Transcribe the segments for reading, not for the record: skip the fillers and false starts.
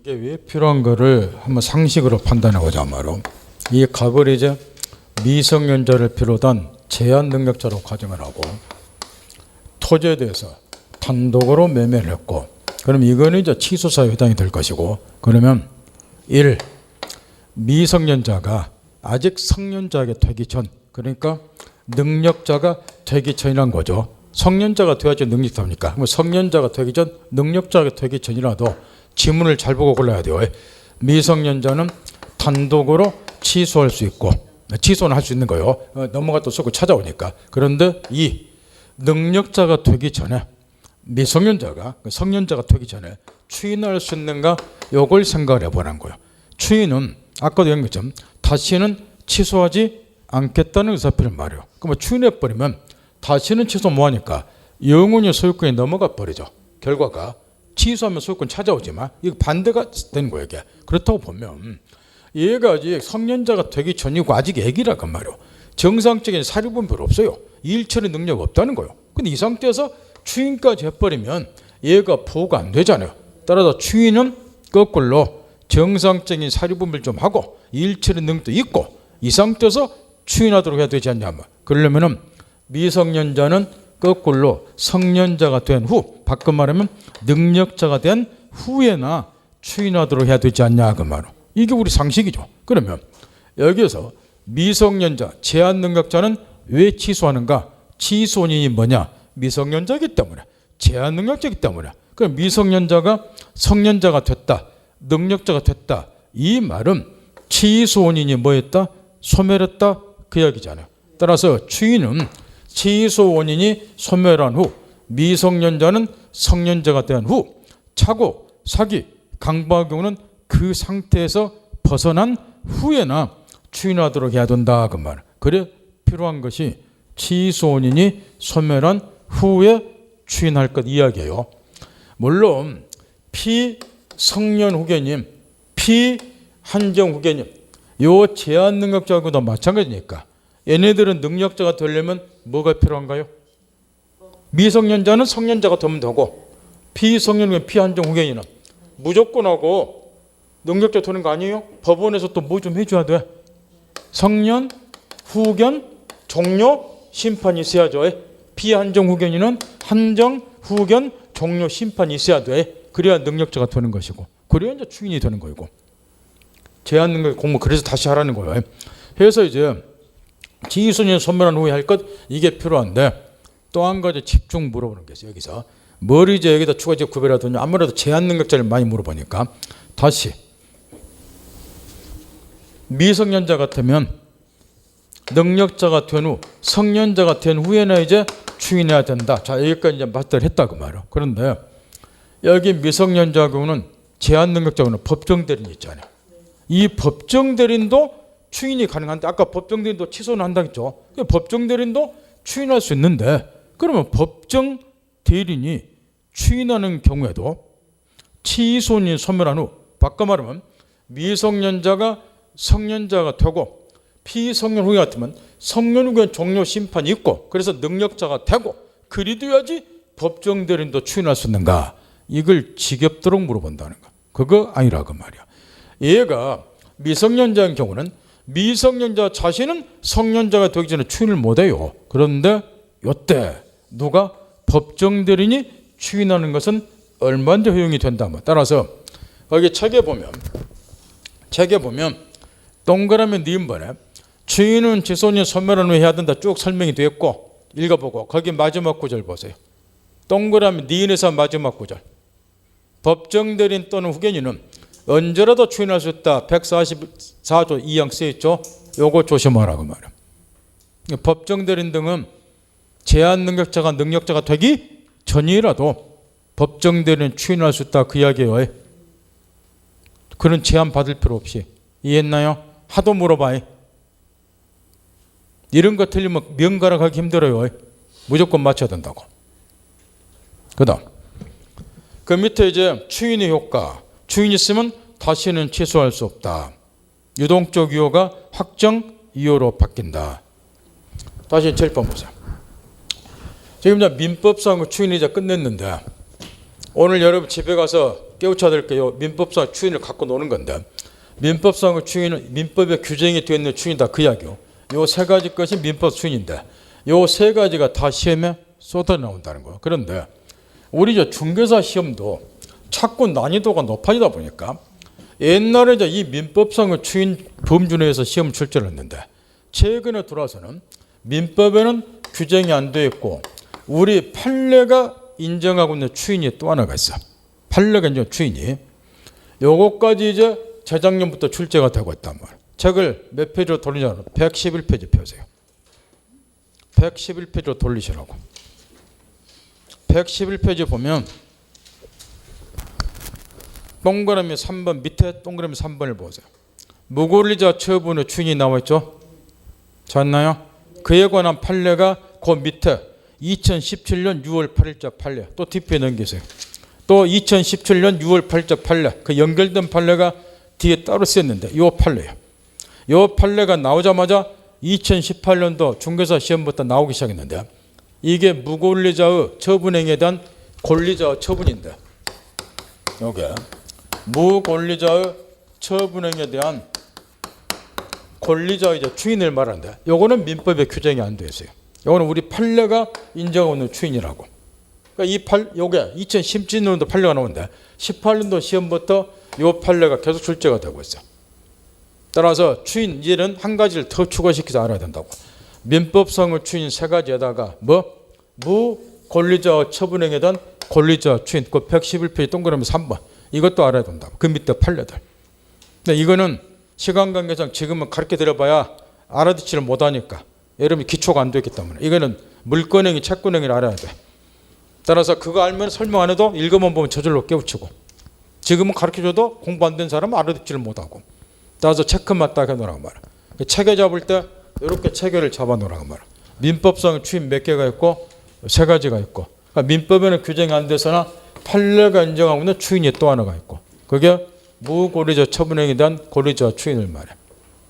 이게 왜 필요한 거를 한번 상식으로 판단해보자 말로. 이 값을 이제 미성년자를 비롯한 제한 능력자로 가정을 하고 토지에 대해서 단독으로 매매를 했고, 그럼 이거는 이제 취소사유에 해당이 될 것이고, 그러면 1. 미성년자가 아직 성년자에게 되기 전, 그러니까 능력자가 되기 전이란 거죠. 성년자가 돼야지 능력자입니까? 성년자가 되기 전, 능력자가 되기 전이라도 지문을 잘 보고 골라야 돼요. 미성년자는 단독으로 취소할 수 있고, 취소는 할 수 있는 거예요. 넘어갔다 쏘고 찾아오니까. 그런데 이 능력자가 되기 전에 미성년자가 성년자가 되기 전에 추인할 수 있는가, 요걸 생각을 해보는 거예요. 추인은 아까도 얘기한 것처럼 다시는 취소하지 않겠다는 의사표를 말해요. 그럼 추인해버리면 다시는 취소 뭐하니까 영원히 소유권이 넘어가 버리죠. 결과가 취소하면 소유권 찾아오지만 이거 반대가 되는 거예요. 이게. 그렇다고 보면 얘가 아직 성년자가 되기 전이고 아직 애기라고 말이에요. 정상적인 사유분별 없어요. 일처리 능력 없다는 거예요. 근데 이 상태에서 추인까지 해버리면 얘가 보호가 안 되잖아요. 따라서 추인은 거꾸로 정상적인 사유분별 좀 하고 일처리 능력도 있고 이 상태에서 추인하도록 해야 되지 않냐. 그러려면은 미성년자는 거꾸로 성년자가 된 후, 바꿔 말하면 능력자가 된 후에나 추인하도록 해야 되지 않냐 그 말은. 이게 우리 상식이죠. 그러면 여기에서 미성년자, 제한 능력자는 왜 취소하는가? 취소원인이 뭐냐? 미성년자이기 때문에, 제한 능력자이기 때문에. 그럼 미성년자가 성년자가 됐다, 능력자가 됐다, 이 말은 취소원인이 뭐였다? 소멸했다 그 이야기잖아요. 따라서 추인은 취소 원인이 소멸한 후, 미성년자는 성년자가 된 후, 차고, 사기, 강박의 경우는 그 상태에서 벗어난 후에나 추인하도록 해야 된다 그 말. 그래 필요한 것이 취소 원인이 소멸한 후에 추인할 것 이야기예요. 물론 피성년 후견인, 피한정 후견인, 요 제한 능력자하고도 마찬가지니까 얘네들은 능력자가 되려면 뭐가 필요한가요? 미성년자는 성년자가 되면 되고 피성년 피한정 후견인은 무조건하고 능력자 되는 거 아니에요? 법원에서 또 뭐 좀 해줘야 돼. 성년, 후견, 종료, 심판이 있어야죠. 피한정 후견인은 한정, 후견, 종료, 심판이 있어야 돼. 그래야 능력자가 되는 것이고, 그래야 이제 추인이 되는 거이고. 제한 능력 공부 그래서 다시 하라는 거예요. 그래서 이제 취소년 소멸한 후에 할 것 이게 필요한데, 또 한 가지 집중 물어보는 게 있어요. 여기서 뭘 이제 여기다 추가적 구별하더니 아무래도 제한 능력자를 많이 물어보니까 다시 미성년자 같으면 능력자가 된 후, 성년자가 된 후에나 이제 추인해야 된다. 자, 여기까지 이제 맞대를 했다고 말이에요. 그런데 여기 미성년자 경우는 제한 능력자고는 법정 대리인 있잖아요. 이 법정 대리인도 추인이 가능한데, 아까 법정 대리인도 취소는 한다겠죠. 법정 대리인도 추인할 수 있는데, 그러면 법정 대리인이 추인하는 경우에도 취소인이 소멸한 후, 바꿔 말하면 미성년자가 성년자가 되고 피성년 후에 같으면 성년 후에 종료 심판이 있고 그래서 능력자가 되고 그리 돼야지 법정 대리인도 추인할 수 있는가? 이걸 지겹도록 물어본다는 거. 그거 아니라고 말이야. 얘가 미성년자인 경우는 미성년자 자신은 성년자가 되기 전에 추인을 못해요. 그런데 이때 누가 법정 대리인이 추인하는 것은 얼마나 허용이 된다. 따라서 거기 책에 보면 동그라미 니은번에 추인은 취소년 소멸한 후에 해야 된다 쭉 설명이 되어 있고, 읽어보고 거기 마지막 구절 보세요. 동그라미 니은에서 마지막 구절. 법정 대리인 또는 후견인은 언제라도 추인할 수 있다. 144조 2항 쓰여있죠. 요거 조심하라고 말이야. 법정 대리인 등은 제한 능력자가 능력자가 되기 전이라도 법정 대리인 추인할 수 있다 그 이야기예요. 그런 제한 받을 필요 없이. 이해했나요? 하도 물어봐. 이런 거 틀리면 명가락 하기 힘들어요. 무조건 맞춰야 된다고. 그 다음 그 밑에 이제 추인의 효과. 추인이 있으면 다시는 취소할 수 없다. 유동적 유효가 확정 유효로 바뀐다. 다시 7번 보세요. 지금 이제 민법상 추인이 이제 끝냈는데 오늘 여러분 집에 가서 깨우쳐야 될 게요. 민법상 추인을 갖고 노는 건데 민법상 추인은 민법에 규정이 되어 있는 추인이다 그 이야기요. 요 세 가지 것이 민법 추인인데 요 세 가지가 다 시험에 쏟아 나온다는 거예요. 그런데 우리 저 중개사 시험도 자꾸 난이도가 높아지다 보니까 옛날에 이 민법상의 추인 범준에서 시험 출제를 했는데 최근에 들어와서는 민법에는 규정이 안 되어 있고 우리 판례가 인정하고 있는 추인이 또 하나가 있어. 판례가 인정 추인이 요것까지 이제 재작년부터 출제가 되고 있단 말이에요. 책을 몇 페이지로 돌리냐면 111페이지 펴세요. 111페이지로 돌리시라고. 111페이지 보면 동그라미 3번 밑에 동그라미 3번을 보세요. 무권리자 처분의 추인이 나와 있죠. 잤나요? 그에 관한 판례가 그 밑에 2017년 6월 8일자 판례 또 뒷부에 넘기세요. 또 2017년 6월 8일자 판례 그 연결된 판례가 뒤에 따로 쓰였는데 이 판례예요. 이 판례가 나오자마자 2018년도 중개사 시험부터 나오기 시작했는데 이게 무권리자의 처분행위에 대한 권리자의 처분인데 이게 무권리자의 처분행위에 대한 권리자의 추인을 말하는데 요거는 민법에 규정이 안 되어 있어요. 요거는 우리 판례가 인정하고 있는 추인이라고. 그러니까 요게 2017년도 판례가 나오는데 18년도 시험부터 요 판례가 계속 출제가 되고 있어요. 따라서 추인 이제는 한 가지를 더 추가시켜서 알아야 된다고. 민법상의 추인 세 가지에다가 무권리자 처분행위에 대한 권리자 추인 그 111페이지 동그라미 3번 이것도 알아야 된다고. 그 밑에 판례들. 근데 이거는 시간 관계상 지금은 가르쳐 드려봐야 알아듣지를 못하니까 여러분이 기초가 안 되기 때문에 이거는 물권행위 채권행위를 알아야 돼. 따라서 그거 알면 설명 안 해도 읽어만 보면 저절로 깨우치고 지금은 가르쳐줘도 공부 안 된 사람은 알아듣지를 못하고 따라서 체크만 딱 해놓으라고 말이야. 체계 잡을 때 이렇게 체계를 잡아놓으라고 말이야. 민법상 추인 몇 개가 있고 세 가지가 있고 그러니까 민법에는 규정이 안 돼서나 판례가 인정하고 있는 추인이 또 하나가 있고 그게 무권리자 처분행위에 대한 권리자 추인을 말해.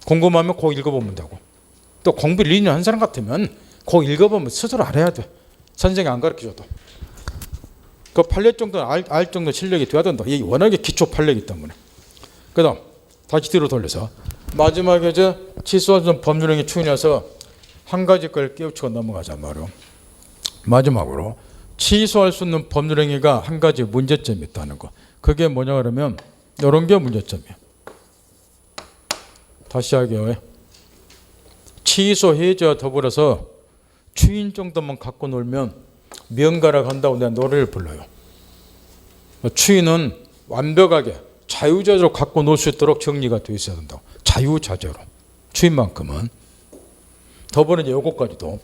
궁금하면 그거 읽어보면 되고 또 공부를 2년 한 사람 같으면 그거 읽어보면 스스로 알아야 돼. 선생님이 안 가르쳐줘도. 그 판례 정도는 알 정도 실력이 돼야 된다. 이게 워낙에 기초 판례이기 때문에. 그 다음 다시 뒤로 돌려서 마지막에 이제 취소한 법률행위 추인해서 한 가지 걸 깨우치고 넘어가자 말이요. 마지막으로 취소할 수 있는 법률행위가 한 가지 문제점이 있다는 거. 그게 뭐냐 그러면 이런 게 문제점이에요. 다시 하게요. 취소 해제와 더불어서 추인 정도만 갖고 놀면 명가라 간다고 내가 노래를 불러요. 추인은 완벽하게 자유자재로 갖고 놀 수 있도록 정리가 되어 있어야 된다고. 자유자재로. 추인만큼은. 더불어 요것까지도.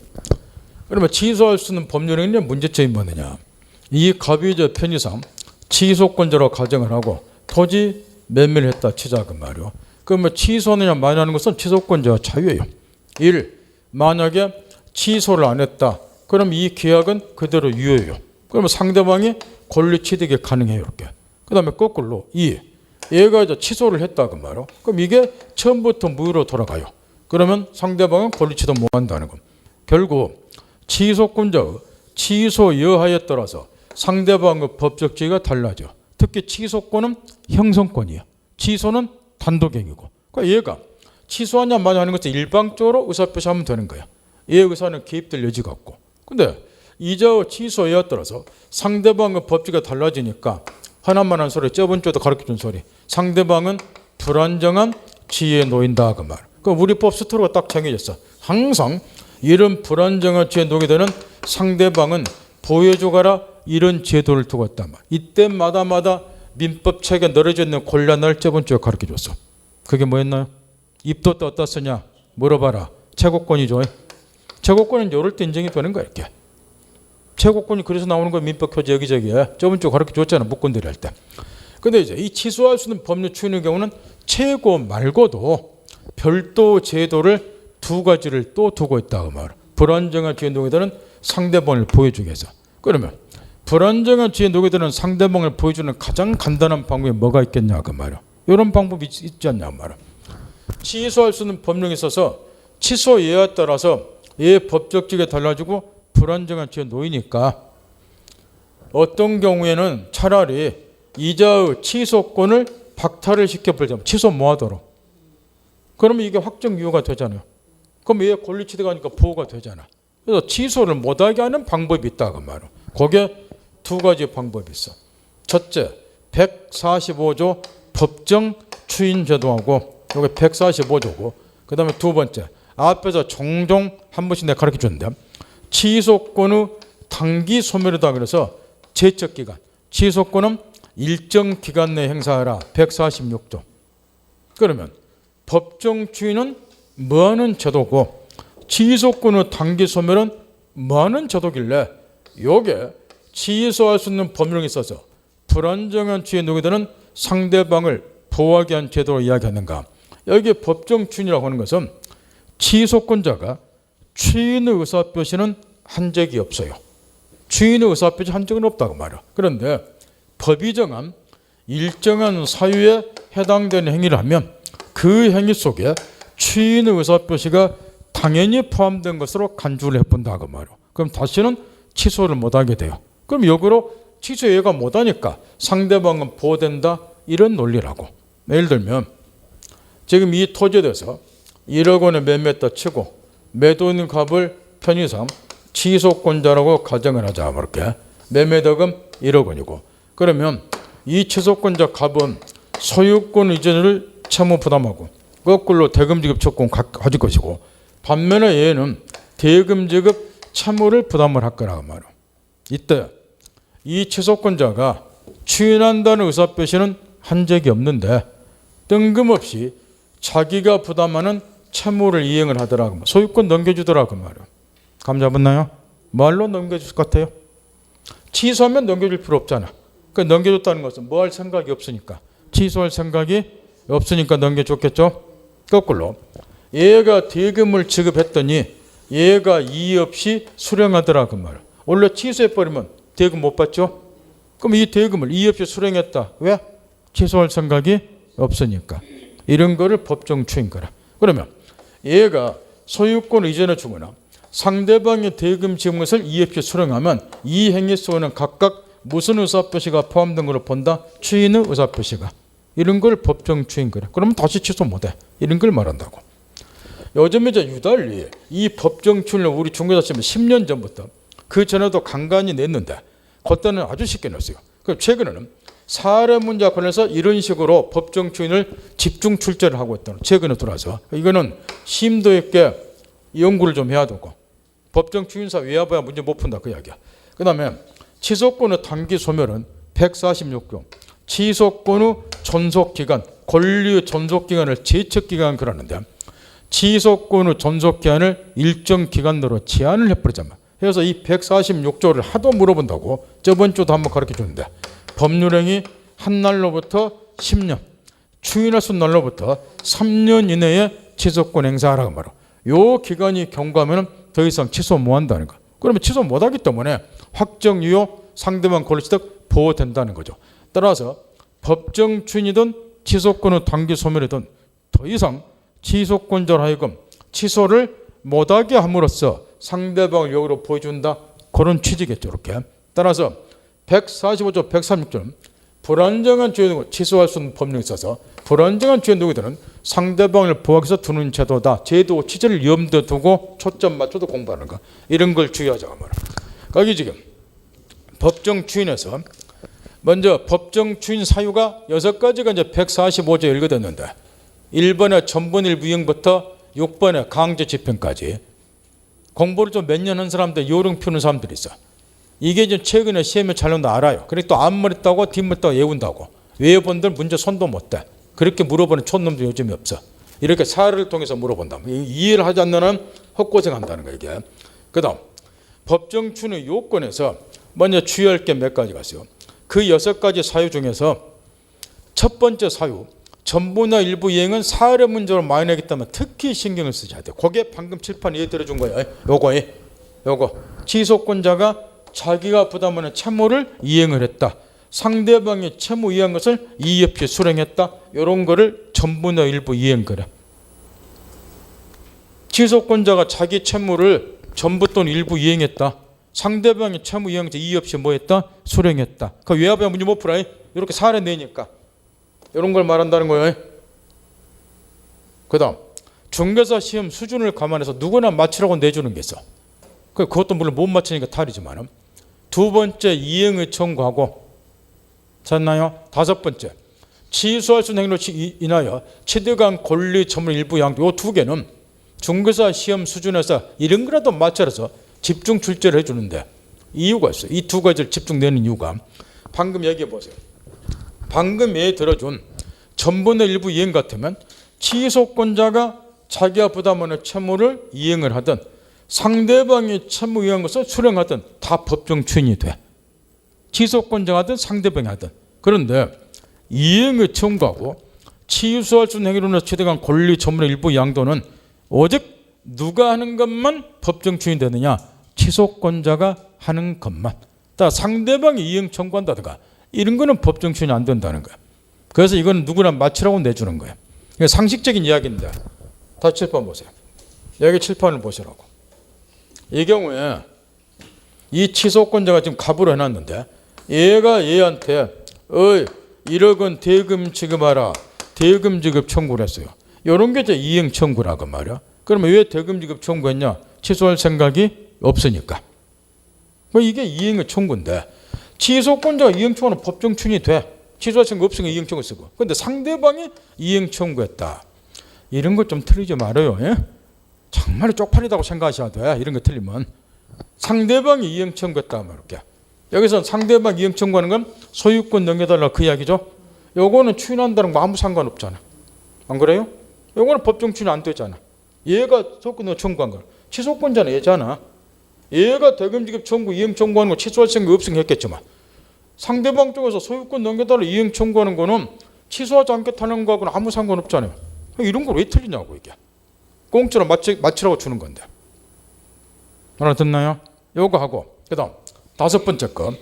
그러면 취소할 수 있는 법률행위의 문제점이 뭐느냐. 이 갑의제 편의상 취소권자로 가정을 하고 토지 매매를 했다 치자 그 말이요. 그러면 취소하느냐 마냐는 것은 취소권자의 자유예요. 1. 만약에 취소를 안 했다. 그럼 이 계약은 그대로 유효해요. 그러면 상대방이 권리 취득이 가능해요. 이렇게. 그 다음에 거꾸로 2. 얘가 이제 취소를 했다 그 말이요. 그럼 이게 처음부터 무효로 돌아가요. 그러면 상대방은 권리 취득 못 한다는 거. 결국 취소권자의 취소 여하에 따라서 상대방의 법적 지위가 달라져. 특히 취소권은 형성권이에요. 취소는 단독행위고. 그러니까 얘가 취소하냐 마냐 하는 것은 일방적으로 의사표시하면 되는 거야. 얘 의사는 개입될 여지가 없고. 근데 이자의 취소 여하에 따라서 상대방의 법지가 달라지니까 하나만한 소리, 저번 주에도 가르쳐준 소리. 상대방은 불안정한 지위에 놓인다 그 말. 그 우리 법 스토리가 딱 정해졌어. 항상 이런 불안정한 지위에 놓게 되는 상대방은 보여주거라 이런 제도를 두고 있단 말. 이때마다 민법책에 늘어져 있는 곤란을 저번 주에 가르쳐줬어. 그게 뭐였나요? 입도 떴다 쓰냐 물어봐라. 최고권이죠. 최고권은 이럴 때 인정이 되는 거야 이렇게. 최고권이 그래서 나오는 거 민법 교재 여기저기에 저번 주에 가르쳐줬잖아 묵건들이 할 때. 근데 이제 이 취소할 수 있는 법률 추인의 경우는 최고 말고도 별도 제도를 두 가지를 또 두고 있다고 말. 불안정한 지위에 놓게 되는 상대방을 보여주기 위해서. 그러면 불안정한 지위에 놓게 되는 상대방을 보여주는 가장 간단한 방법이 뭐가 있겠냐 그 말이야. 이런 방법이 있지 않냐 그 말이야. 취소할 수 있는 법령에 있어서 취소 예에 따라서 얘 법적 지위가 달라지고 불안정한 지위에 놓이니까 어떤 경우에는 차라리 이자의 취소권을 박탈을 시켜버리자면 취소 못하도록. 그러면 이게 확정 유효가 되잖아요. 그럼 얘 권리 취득 하니까 보호가 되잖아. 그래서 취소를 못하게 하는 방법이 있다고 말이야. 거기에 두 가지 방법이 있어. 첫째, 145조 법정 추인 제도하고 여기 145조고, 그 다음에 두 번째, 앞에서 종종 한 번씩 내가 가르쳐 줬는데 취소권의 단기 소멸이다 그래서 제척기간, 취소권은 일정 기간 내에 행사하라 146조. 그러면 법정 추인은 뭐하는 제도고 취소권의 단기 소멸은 뭐하는 제도길래 요게 취소할 수 있는 법령이 있어서 불안정한 추이에 누게되는 상대방을 보호하게 한 제도로 이야기하는가. 여기 법정 추인이라고 하는 것은 취소권자가 추인의 의사표시는 한 적이 없어요. 추인의 의사표시 한 적은 없다고 말이야. 그런데 법이 정한 일정한 사유에 해당되는 행위를 하면 그 행위 속에 추인의 의사표시가 당연히 포함된 것으로 간주를 해본다고 말이야. 그럼 다시는 취소를 못하게 돼요. 그럼 역으로 취소 예가 못하니까 상대방은 보호된다, 이런 논리라고. 예를 들면 지금 이 토지에 대해서 1억 원에 매매했다 치고 매도인 값을 편의상 취소권자라고 가정을 하자. 그렇게 매매대금 1억 원이고, 그러면 이 취소권자 값은 소유권 이전을 채무 부담하고 거꾸로 대금 지급 채권 가질 것이고, 반면에 얘는 대금 지급 채무를 부담을 할 거라고 말이야. 이때 이 취소권자가 추인한다는 의사표시는 한 적이 없는데 뜬금없이 자기가 부담하는 채무를 이행을 하더라고. 소유권 넘겨주더라고 말이야. 감 잡았나요? 말로 넘겨줄 것 같아요? 취소하면 넘겨줄 필요 없잖아. 그러니까 넘겨줬다는 것은 뭐 할 생각이 없으니까, 취소할 생각이 없으니까 넘겨줬겠죠. 거꾸로 얘가 대금을 지급했더니 얘가 이의 없이 수령하더라고 말이야. 원래 취소해버리면 대금 못 받죠? 그럼 이 대금을 이의 없이 수령했다. 왜? 취소할 생각이 없으니까. 이런 거를 법정 추인 거라. 그러면 얘가 소유권을 이전해 주거나 상대방의 대금 지은 것을 이의 없이 수령하면 이 행위 속에는 각각 무슨 의사표시가 포함된 걸로 본다? 추인의 의사표시가. 이런 걸 법정 추인 거라. 그러면 다시 취소 못해. 이런 걸 말한다고. 요즘 이제 유달리 이 법정 추인을 우리 중국에서 치면 10년 전부터, 그 전에도 간간히 냈는데 그때는 아주 쉽게 냈어요. 최근에는 사례 문제 관련해서 이런 식으로 법정 추인을 집중 출제를 하고 있다는, 최근에 들어와서 이거는 심도 있게 연구를 좀 해야 되고, 법정 추인사 외화봐야 문제 못 푼다 그 이야기야. 그 다음에 취소권의 단기 소멸은 146조 취소권의 존속기간, 권리의 존속기간을 제척기간 그러는데 취소권의 존속기간을 일정 기간으로 제한을 해버리자면, 그래서 이 146조를 하도 물어본다고 저번 주도 한번 가르쳐 줬는데 법률행위 한 날로부터 10년, 추인할 수 있는 날로부터 3년 이내에 취소권 행사하라고 말이야. 요 기간이 경과하면 더 이상 취소 못한다는 거. 그러면 취소 못하기 때문에 확정 유효, 상대방 권리 취득 보호된다는 거죠. 따라서 법정 추인이든 취소권의 단기 소멸이든 더 이상 취소권자로 하여금 취소를 못하게 함으로써 상대방을 역으로 보여준다, 그런 취지겠죠. 이렇게. 따라서 145조 136조는 불안정한 주의 취소할 수 있는 법령이 있어서 불안정한 주의 누구들은 상대방을 보호하기 위해서 두는 제도다. 제도 취지를 염두에 두고 초점 맞춰서 공부하는 거. 이런 걸 주의하자고 말이야. 거기 지금 법정 추인에서 먼저 법정 추인 사유가 6가지가 이제 145조에 읽어졌는데 1번에 전분일부 이행부터 6번에 강제 집행까지 공부를 좀 몇 년 한 사람들, 요령 펴는 사람들이 있어. 이게 이제 최근에 시험에 잘 나온다 알아요. 그리고 또 앞머리 따고 뒷머리 따고 외운다고. 외워본들 문제 손도 못 대. 그렇게 물어보는 촌놈도 요즘에 없어. 이렇게 사례를 통해서 물어본다. 이해를 하지 않는 한 헛고생한다는 거야 이게. 그 다음 법정 추인의 요건에서 먼저 주의할 게 몇 가지가 있어요. 그 6가지 사유 중에서 첫 번째 사유, 전부나 일부 이행은 사례 문제로 많이 내기 때문에 특히 신경을 쓰셔야 돼요. 그게 방금 칠판 이해 들어준 거예요. 요거 취소권자가 자기가 부담하는 채무를 이행을 했다. 상대방이 채무 이행한 것을 이의 없이 수령했다. 이런 거를 전부나 일부 이행 그래. 취소권자가 자기 채무를 전부 또는 일부 이행했다. 상대방이 채무 이행해서 이의 없이 뭐 했다? 수령했다. 그 외압에 문제 못 풀어. 이렇게 사례 내니까 이런 걸 말한다는 거예요. 그 다음 중개사 시험 수준을 감안해서 누구나 맞추라고 내주는 게 있어. 그것도 물론 못 맞추니까 탈이지만 두 번째 이행을 청구하고 찾나요? 다섯 번째 취소할 수 있는 행위로 인하여 취득한 권리 처분 일부 양도. 이 두 개는 중개사 시험 수준에서 이런 거라도 맞춰서 집중 출제를 해주는데 이유가 있어요. 이 두 가지를 집중 내는 이유가 방금 얘기해 보세요. 방금 예에 들어준 전분의 일부 이행 같으면 취소권자가 자기가 부담하는 채무를 이행을 하든 상대방이 채무 이행한 것을 수령하든 다 법정 추인이 돼. 취소권자가 하든 상대방이 하든. 그런데 이행을 청구하고 취소할 수 있는 행위로 인해서 취득한 권리 처분의 일부 양도는 오직 누가 하는 것만 법정 추인이 되느냐? 취소권자가 하는 것만. 따라 상대방이 이행 청구한다든가 이런 거는 법정 추인이 안 된다는 거야. 그래서 이건 누구나 맞추라고 내주는 거야. 이게 상식적인 이야기인데 다시 칠판 보세요. 여기 칠판을 보시라고. 이 경우에 이 취소권자가 지금 갑으로 해놨는데 얘가 얘한테 1억 원 대금 지급하라. 대금 지급 청구를 했어요. 이런 게 이제 이행 청구라고 말이야. 그러면 왜 대금 지급 청구했냐? 취소할 생각이 없으니까. 이게 이행의 청구인데 취소권자가 이행 청구는 법정 추인이 돼. 취소할 생각 없으니까 이행 청구 쓰고. 그런데 상대방이 이행 청구했다. 이런 것 좀 틀리지 말아요. 예? 정말 쪽팔리다고 생각하셔야 돼. 이런 거 틀리면. 상대방이 이행 청구했다. 이렇게. 여기서 상대방 이행 청구하는 건 소유권 넘겨달라 그 이야기죠. 요거는 추인한다는 거 아무 상관없잖아. 안 그래요? 요거는 법정 추인 안 되잖아. 얘가 소유권 청구한 거. 취소권자는 얘잖아. 얘가 대금지급 청구, 이행 청구하는 거 취소할 생각 없으면 했겠지만 상대방 쪽에서 소유권 넘겨달라 이행 청구하는 거는 취소하지 않겠다는 거하고는 아무 상관없잖아요. 이런 걸 왜 틀리냐고 이게. 공짜로 맞추라고 주는 건데. 알아듣나요? 요거 하고 그 다음 다섯 번째 거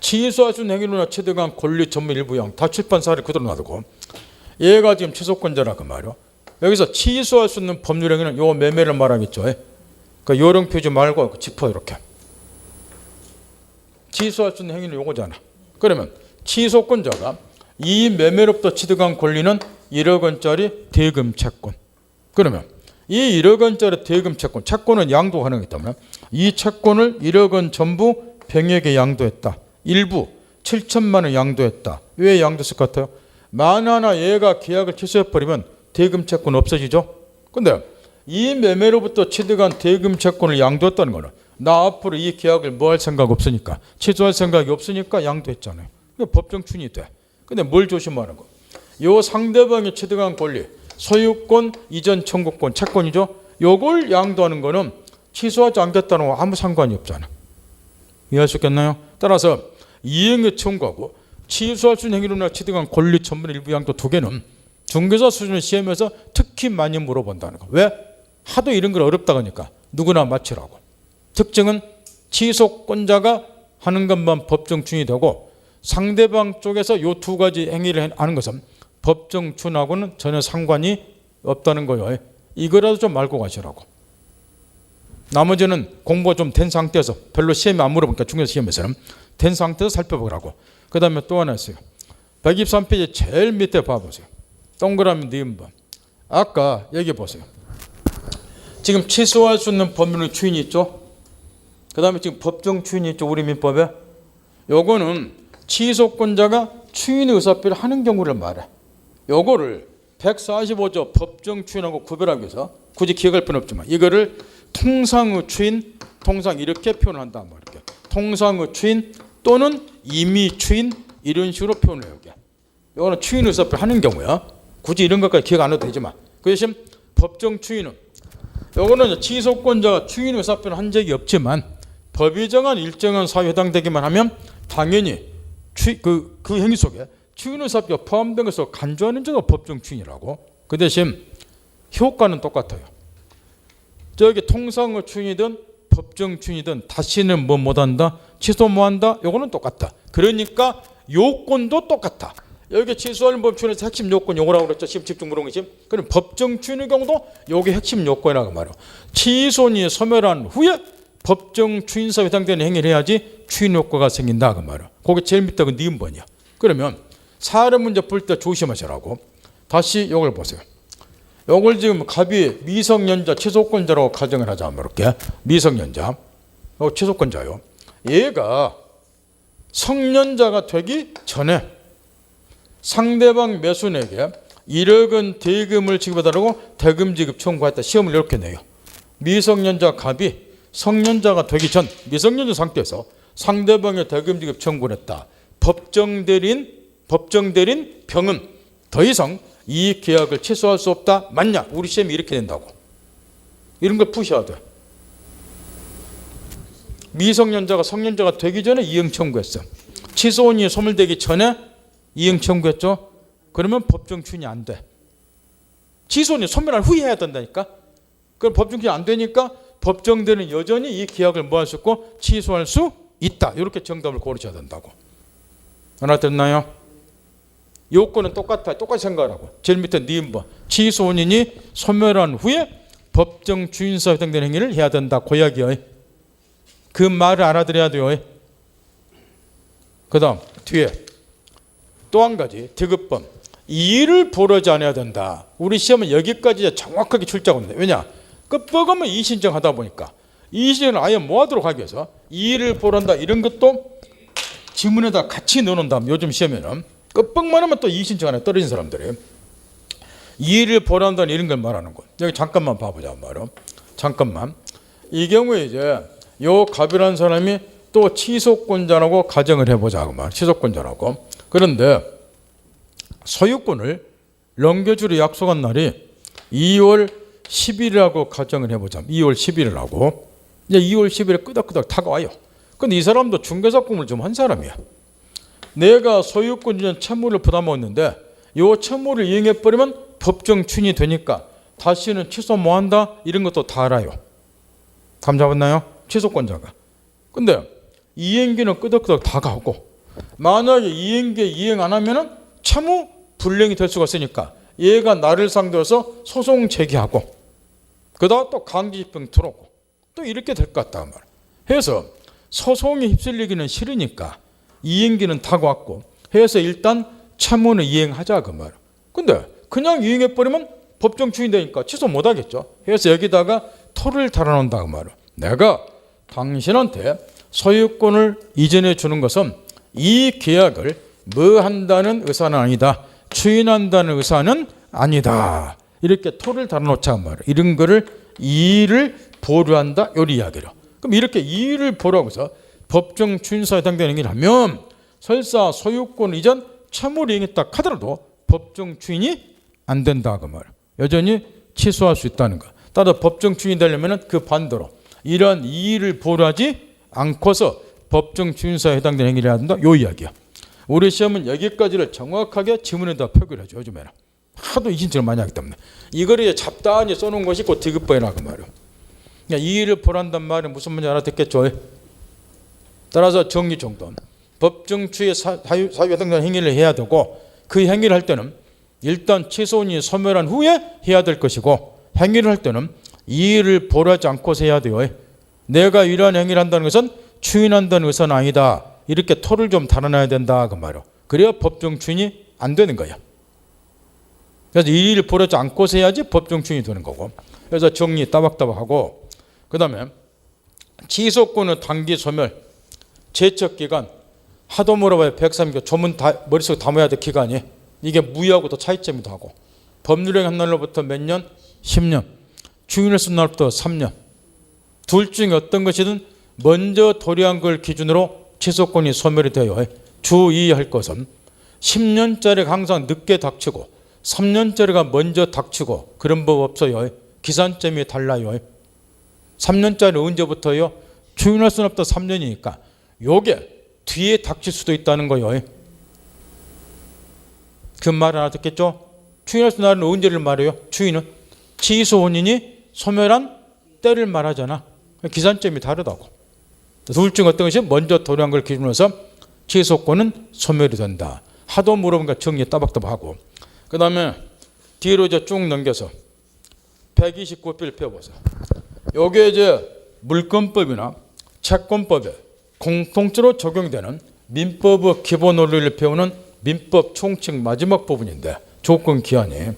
취소할 수 있는 행위로나 취득한 권리 전문 일부양 다 칠판 사례를 그대로 놔두고 얘가 지금 취소권자라고 말이요. 여기서 취소할 수 있는 법률 행위는 요 매매를 말하겠죠. 그러니까 요령 표지 말고 짚어 이렇게. 취소할 수 있는 행위는 요거잖아. 그러면 취소권자가 이 매매로부터 취득한 권리는 1억 원짜리 대금 채권. 그러면 이 1억 원짜리 대금 채권, 채권은 양도 가능하기 때문에 이 채권을 1억 원 전부 병에게 양도했다. 일부 7천만 원 양도했다. 왜 양도했을 것 같아요? 만하나 얘가 계약을 취소해버리면 대금 채권 없어지죠. 근데 이 매매로부터 취득한 대금 채권을 양도했다는 거는 나 앞으로 이 계약을 뭐 할 생각 없으니까 취소할 생각이 없으니까 양도했잖아요. 법정 추인이 돼. 근데 뭘 조심하는 거? 요 상대방이 취득한 권리 소유권, 이전 청구권, 채권이죠. 요걸 양도하는 거는 취소하지 않겠다는 거 아무 상관이 없잖아. 이해할 수 있겠나요? 따라서 이행의 청구하고 취소할 수 있는 행위로 취득한 권리 처분의 일부 양도 두 개는 중개사 수준의 시험에서 특히 많이 물어본다는 거. 왜? 하도 이런 걸 어렵다고 하니까 누구나 맞추라고. 특징은 취소권자가 하는 것만 법정 추인이 되고 상대방 쪽에서 요 두 가지 행위를 하는 것은 법정 추인하고는 전혀 상관이 없다는 거예요. 이거라도 좀 알고 가시라고. 나머지는 공부가 좀 된 상태에서 별로 시험에 안 물어보니까 중개사 시험에서는 된 상태에서 살펴보라고. 그 다음에 또 하나 있어요. 123페이지 제일 밑에 봐보세요. 동그라미 니은번. 아까 얘기해 보세요. 지금 취소할 수 있는 법률의 추인이 있죠. 그 다음에 지금 법정 추인이 있죠. 우리 민법에. 요거는 취소권자가 추인의 의사표를 하는 경우를 말해. 요거를 145조 법정 추인하고 구별하기 위해서 굳이 기억할 필요는 없지만 이거를 통상의 추인, 통상 이렇게 표현한다. 이렇게. 통상의 추인 또는 임의 추인 이런 식으로 표현해요. 요거는 추인 의사표를 하는 경우야. 굳이 이런 것까지 기억 안 해도 되지만 그 대신 법정 추인은 요거는 취소권자가 추인 의사표를 한 적이 없지만 법이 정한 일정한 사유에 해당되기만 하면 당연히 그 행위 속에 추인 의사표가 포함된 것을 간주하는 자가 법정 추인이라고. 그 대신 효과는 똑같아요. 저기 통상의 추인이든 법정 추인이든 다시는 뭐 못한다, 취소 못한다, 요거는 똑같다. 그러니까 요건도 똑같다. 여기 취소하는 법추인에서 핵심 요건 요거라고 그랬죠. 지금 집중 물어본 것이. 그럼 법정 추인의 경우도 요게 핵심 요건이라고 말이에요. 취소인이 소멸한 후에 법정 추인사에 해당되는 행위를 해야지 추인 효과가 생긴다 그 말이에요. 그게 제일 밑에 그 니은번이야. 그러면 사례 문제 풀 때 조심하시라고. 다시 이걸 보세요. 이걸 지금 갑이 미성년자 취소권자라고 가정을 하자. 이렇게 미성년자, 취소권자요. 얘가 성년자가 되기 전에 상대방 매수인에게 1억 원 대금을 지급하달라고 대금 지급 청구했다. 시험을 이렇게 내요. 미성년자 갑이 성년자가 되기 전 미성년자 상태에서 상대방의 대금 지급 청구를 했다. 법정 대리인 병은 더 이상 이 계약을 취소할 수 없다. 맞냐? 우리 시험이 이렇게 된다고. 이런 걸 푸셔야 돼. 미성년자가 성년자가 되기 전에 이행 청구했어. 취소원이 소멸되기 전에 이행 청구했죠. 그러면 법정 추인이 안 돼. 취소원이 소멸한 후에 해야 된다니까. 그럼 법정 추인이 안 되니까 법정대는 여전히 이 계약을 뭐 할 수 있고 취소할 수 있다. 이렇게 정답을 고르셔야 된다고. 알아듣나요? 요건은 똑같아. 똑같이 생각하라고. 제일 밑에 니은번. 취소원인이 소멸한 후에 법정 추인서 해당되는 행위를 해야 된다. 그 이야기요. 그 말을 알아들어야 돼요. 그 다음 뒤에 또 한 가지 디귿번. 이 일을 보러지 않아야 된다. 우리 시험은 여기까지 정확하게 출제하거든요. 왜냐? 끝버거면 이의신청 하다 보니까 이의신청을 아예 모아도록 하기 위해서 이 일을 보란다 이런 것도 지문에다 같이 넣어놓는다. 요즘 시험에는 끝뻑만 하면 또 이의신청 안에 떨어진 사람들이 이 일을 보란다 이런 걸 말하는 거. 여기 잠깐만 봐보자 말이야. 잠깐만. 이 경우에 이제 요 갑이라는 사람이 또 취소권자라고 가정을 해보자. 그 말. 취소권자라고. 그런데 소유권을 넘겨주려 약속한 날이 2월 10일이라고 가정을 해보자. 2월 10일이라고. 이제 2월 10일에 끄덕끄덕 다가와요. 근데 이 사람도 중개사건을 좀 한 사람이야. 내가 소유권 주는 채무를 부담했는데 이 채무를 이행해버리면 법정 추인이 되니까 다시는 취소 못한다. 이런 것도 다 알아요. 감 잡았나요? 취소권자가. 근데 이행기는 끄덕끄덕 다가오고 만약에 이행기에 이행 안 하면은 채무 불이행이 될 수가 있으니까 얘가 나를 상대로 해서 소송 제기하고 그다음 또 강제집행 들어오고 또 이렇게 될 것 같다. 해서 소송에 휩쓸리기는 싫으니까 이행기는 다가왔고 해서 일단 채무는 이행하자 그 말. 근데 그냥 이행해버리면 법정 추인되니까 취소 못하겠죠. 해서 여기다가 토를 달아놓는다 그 말. 내가 당신한테 소유권을 이전해 주는 것은 이 계약을 뭐 한다는 의사는 아니다. 추인한다는 의사는 아니다. 이렇게 토를 달아놓자 말이야. 이런 거를 이의를 보류한다. 요리 이야기로. 그럼 이렇게 이의를 보류하고 해서 법정 추인사에 해당되는 일 하면 설사 소유권 이전 채무를 이행했다 하더라도 법정 추인이 안 된다. 그 말이야. 여전히 취소할 수 있다는 거. 따라서 법정 추인이 되려면 그 반대로 이러한 이의를 보류하지 않고서 법정 추인사에 해당되는 행위를 해야 된다. 요 이야기야. 우리 시험은 여기까지를 정확하게 지문에다 표기를 하죠. 요즘에는 하도 이신청을 많이 하기 때문에 이거를 잡다하니 써놓은 것이 곧 디귿번이라 그 말이에요. 그러니까 이의를 보란단 말이 무슨 말인지 알아듣겠죠. 따라서 정리정돈. 법정 추의 사유에 해당되는 행위를 해야 되고 그 행위를 할 때는 일단 취소원이 소멸한 후에 해야 될 것이고 행위를 할 때는 이의를 보류하지 않고서 해야 돼요. 내가 이러한 행위를 한다는 것은 추인한다는 의사는 아니다. 이렇게 토를 좀 달아놔야 된다 그 말이에요. 그래야 법정 추인이 안 되는 거야. 그래서 이의를 보류하지 않고서 해야지 법정 추인이 되는 거고. 그래서 정리 따박따박하고 그 다음에 취소권의 단기 소멸 제척기간 하도 물어봐야 130개 조문 다 머릿속에 담아야 될 기간이 이게 무효하고 또 차이점이도 하고 법률행 한 날로부터 몇 년? 10년. 추인을 쓴 날부터 3년. 둘 중에 어떤 것이든 먼저 도래한 걸 기준으로 취소권이 소멸이 되어요. 주의할 것은 10년짜리가 항상 늦게 닥치고 3년짜리가 먼저 닥치고 그런 법 없어요. 기산점이 달라요. 3년짜리 언제부터요? 추인할 수는 없다 3년이니까 요게 뒤에 닥칠 수도 있다는 거예요. 그 말 알아듣겠죠? 추인할 수 있는 날은 언제를 말해요? 추인은 취소 원인이 소멸한 때를 말하잖아. 기산점이 다르다고. 둘 중 어떤 것이 먼저 도래한 걸 기준으로 해서 취소권은 소멸이 된다. 하도 물어보니까 정리 따박따박하고 그 다음에 뒤로 이제 쭉 넘겨서 129페이지를 펴보세요. 요게 이제 물권법이나 채권법에 공통적으로 적용되는 민법의 기본 원리를 배우는 민법 총칙 마지막 부분인데 조건 기한이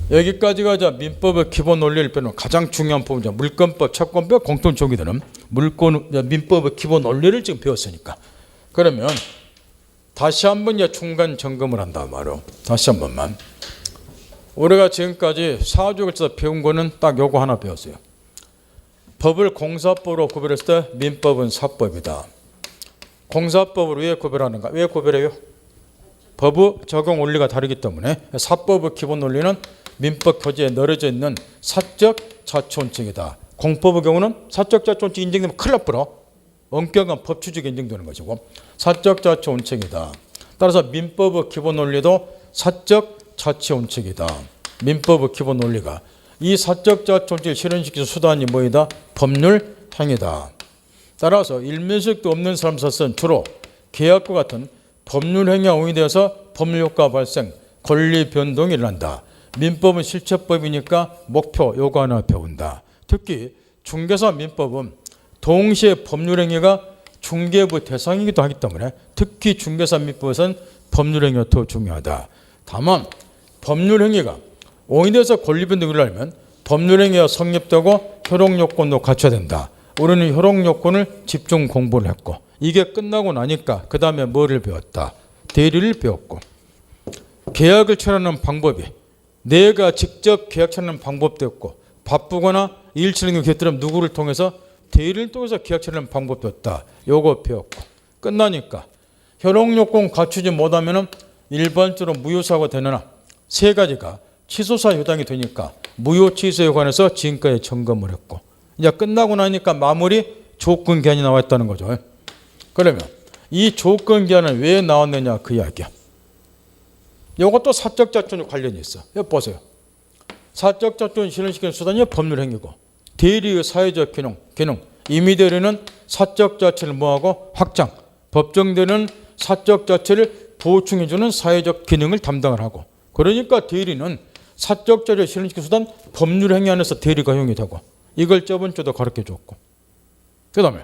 여기까지가 이제 민법의 기본 원리를 빼는 가장 중요한 부분이죠. 물권법, 채권법, 공통적이 되는 민법의 기본 원리를 지금 배웠으니까. 그러면 다시 한번 이제 중간 점검을 한다 말이요. 다시 한 번만. 우리가 지금까지 사조에서 배운 거는 딱 요거 하나 배웠어요. 법을 공사법으로 구별했을 때 민법은 사법이다. 공사법을 왜 구별하는가? 왜 구별해요? 법의 적용 원리가 다르기 때문에 사법의 기본 원리는 민법 교재에 넣어져 있는 사적 자치 원칙이다. 공법의 경우는 사적 자치 원칙이 인정되면 큰일 나쁘러 엄격한 법치주의가 인정되는 것이고 사적 자치 원칙이다. 따라서 민법의 기본 원리도 사적 자치 원칙이다. 민법의 기본 원리가 이 사적 자치 원칙을 실현시키는 수단이 뭐이다? 법률 행위다. 따라서 일면식도 없는 사람 사선 주로 계약과 같은 법률 행위가 오인되어서 법률 효과 발생, 권리 변동이 일어난다. 민법은 실체법이니까 목표 요거 하나 배운다. 특히 중개사 민법은 동시에 법률 행위가 중개부 대상이기도 하기 때문에 특히 중개사 민법에서는 법률 행위가 더 중요하다. 다만 법률 행위가 오인돼서 권리 변동이 일어나면 법률 행위가 성립되고 효력 요건도 갖춰야 된다. 우리는 효력 요건을 집중 공부를 했고 이게 끝나고 나니까 그 다음에 뭐를 배웠다? 대리를 배웠고 계약을 처리하는 방법이 내가 직접 계약 처리하는 방법도 있고 바쁘거나 일 처리하는 경우에 누구를 통해서 대리를 통해서 계약 처리하는 방법도 있다. 요거 배웠고 끝나니까 효력 요건 갖추지 못하면 일반적으로 무효사고가 되느나 세 가지가 취소사 유당이 되니까 무효 취소에 관해서 지금까지 점검을 했고 이제 끝나고 나니까 마무리 조건 기한이 나와 있다는 거죠. 그러면 이 조건 기한은 왜 나왔느냐 그 이야기야. 이것도 사적 자존과 관련이 있어. 여기 보세요. 사적 자존을 실현시키는 수단이 법률 행위고 대리의 사회적 기능 임의 대리는 사적 자체를 뭐하고 확장, 법정 대리는 사적 자체를 보충해주는 사회적 기능을 담당을 하고 그러니까 대리는 사적 자체를 실현시키는 수단 법률 행위 안에서 대리가 허용이 되고 이걸 저번 주도 가르쳐줬고 그 다음에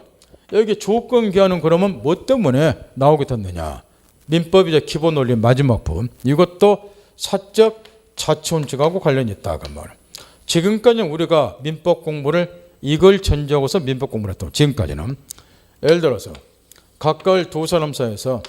여기 조건 기한은 그러면 뭐 때문에 나오게 됐느냐. 민법이자 기본 원리 마지막 부분 이것도 사적 자치 원칙하고 관련이 있다. 그 말. 지금까지는 우리가 민법 공부를 이걸 전제하고서 민법 공부를 했던 지금까지는 예를 들어서 가까이 두 사람 사이에서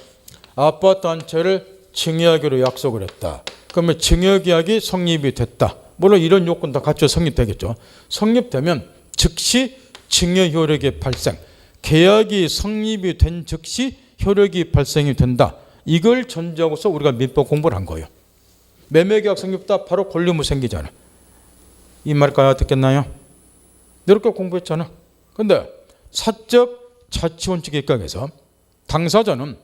아파트 한 채를 증여하기로 약속을 했다. 그러면 증여계약이 성립이 됐다. 물론 이런 요건 다 갖춰 성립되겠죠. 성립되면 즉시 증여 효력이 발생. 계약이 성립이 된 즉시 효력이 발생이 된다. 이걸 전제하고서 우리가 민법 공부를 한 거예요. 매매계약 성립다 바로 권리의무 생기잖아. 이 말까지 듣겠나요? 이렇게 공부했잖아. 근데 사적 자치원칙에 입각해서 당사자는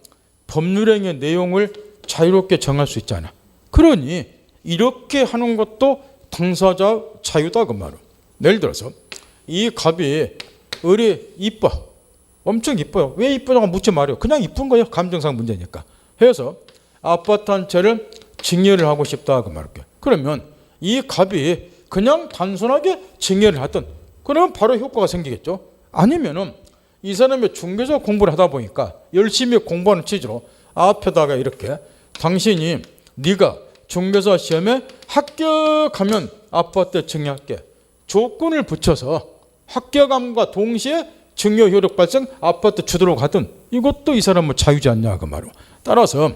법률행위의 내용을 자유롭게 정할 수 있잖아. 그러니 이렇게 하는 것도 당사자 자유다 그 말은. 예를 들어서 이 갑이 을이 이뻐. 엄청 이뻐요. 왜 이쁘냐고 묻지 말아요. 그냥 이쁜 거예요. 감정상 문제니까. 해서 아파트 한 채를 증여를 하고 싶다 그 말할게요. 그러면 이 갑이 그냥 단순하게 증여를 하든 그러면 바로 효과가 생기겠죠. 아니면은 이 사람이 중개사 공부를 하다 보니까 열심히 공부하는 취지로 앞에다가 이렇게 당신이 네가 중개사 시험에 합격하면 아파트 증여할게. 조건을 붙여서 합격함과 동시에 증여 효력 발생 아파트 주도로 가든 이것도 이 사람은 자유지 않냐 그 말이에요. 따라서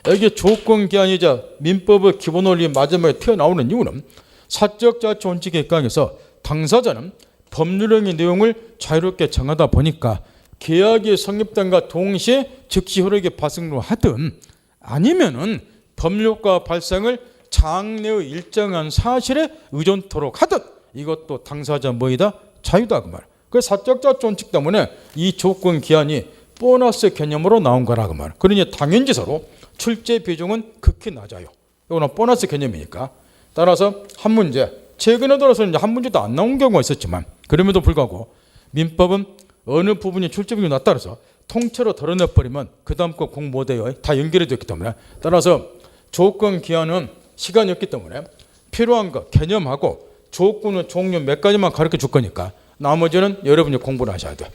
여기 조건 기한이자 민법의 기본 원리 마지막에 튀어나오는 이유는 사적 자치 원칙에 입각해서 당사자는 법률행위 내용을 자유롭게 정하다 보니까 계약이 성립된과 동시에 즉시 효력이 발생을 하든 아니면은 법률효과 발생을 장래의 일정한 사실에 의존토록 하든 이것도 당사자 뭐이다? 자유다 그 말. 그 사적 자치 원칙 때문에 이 조건 기한이 보너스 개념으로 나온 거라 그 말. 그러니 당연지서로 출제 비중은 극히 낮아요. 이거는 보너스 개념이니까. 따라서 한 문제, 최근에 들어서는 한 문제도 안 나온 경우가 있었지만 그럼에도 불구하고 민법은 어느 부분이 출제 비중이 낮다 그래서 통째로 덜어내버리면 그 다음 거 공부 못해요. 다 연결이 됐기 때문에. 따라서 조건 기한은 시간이 없기 때문에 필요한 거 개념하고 조건은 종류 몇 가지만 가르쳐 줄 거니까 나머지는 여러분이 공부를 하셔야 돼.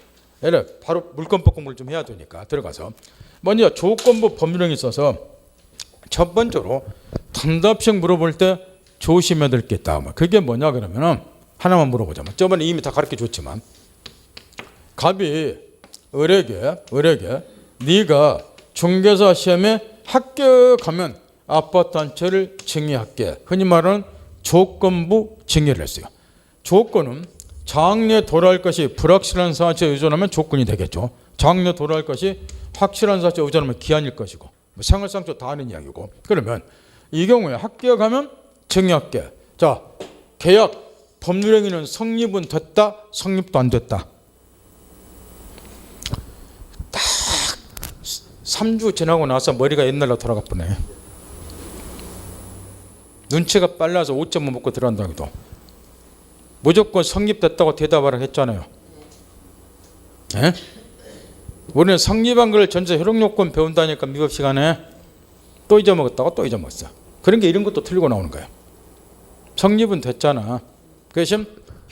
바로 물권법 공부를 좀 해야 되니까 들어가서 먼저 조건부 법률형이 있어서 첫 번째로 단답식 물어볼 때 조심해야 될 게 있다. 그게 뭐냐 그러면은 하나만 물어보자면 저번에 이미 다 가르쳐 줬지만 갑이 을에게 네가 중개사 시험에 합격하면 아파트 한 채를 증여할게. 흔히 말하는 조건부 증여를 했어요. 조건은 장래 돌아올 것이 불확실한 사실에 의존하면 조건이 되겠죠. 장래 돌아올 것이 확실한 사실에 의존하면 기한일 것이고 생활상조 다 하는 이야기고. 그러면 이 경우에 합격하면 증여할게. 자, 계약 법률행위는 성립은 됐다, 성립도 안 됐다. 딱 3주 지나고 나서 머리가 옛날로 돌아가 보네. 눈치가 빨라서 5점만 먹고 들어간다고 해도 무조건 성립됐다고 대답을 했잖아요. 에? 우리는 성립한 걸 전체 효력요건 배운다니까 미법 시간에 또 잊어먹었다고 또 잊어먹었어. 그런 게 이런 것도 틀리고 나오는 거예요. 성립은 됐잖아. 그 대신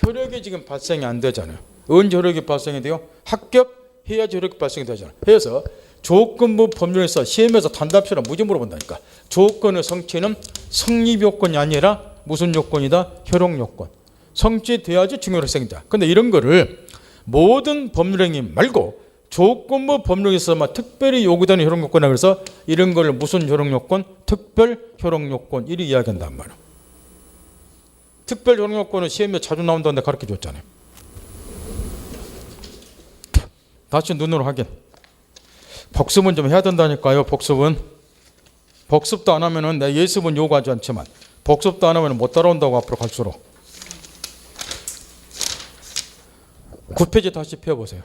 효력이 지금 발생이 안 되잖아요. 언제 효력이 발생이 돼요? 합격해야지 효력이 발생이 되잖아요. 그래서 조건부 법률에서 시험에서 단답식으로 무지 물어본다니까. 조건의 성취는 성립 요건이 아니라 무슨 요건이다? 효력 요건. 성취돼야지 증여로 생긴다. 근데 이런 거를 모든 법률행위 말고 조건부 법률에서만 특별히 요구되는 효력 요건이라 그래서 이런 걸 무슨 효력 요건? 특별 효력 요건 이리 이야기한단 말이야. 특별 효력 요건은 시험에 자주 나온다는데 가르쳐 줬잖아요. 다시 눈으로 확인. 복습은 좀 해야 된다니까요. 복습도 안 하면은 내 예습은 요구하지 않지만 복습도 안 하면 못 따라온다고 앞으로 갈수록. 9페이지 다시 펴보세요.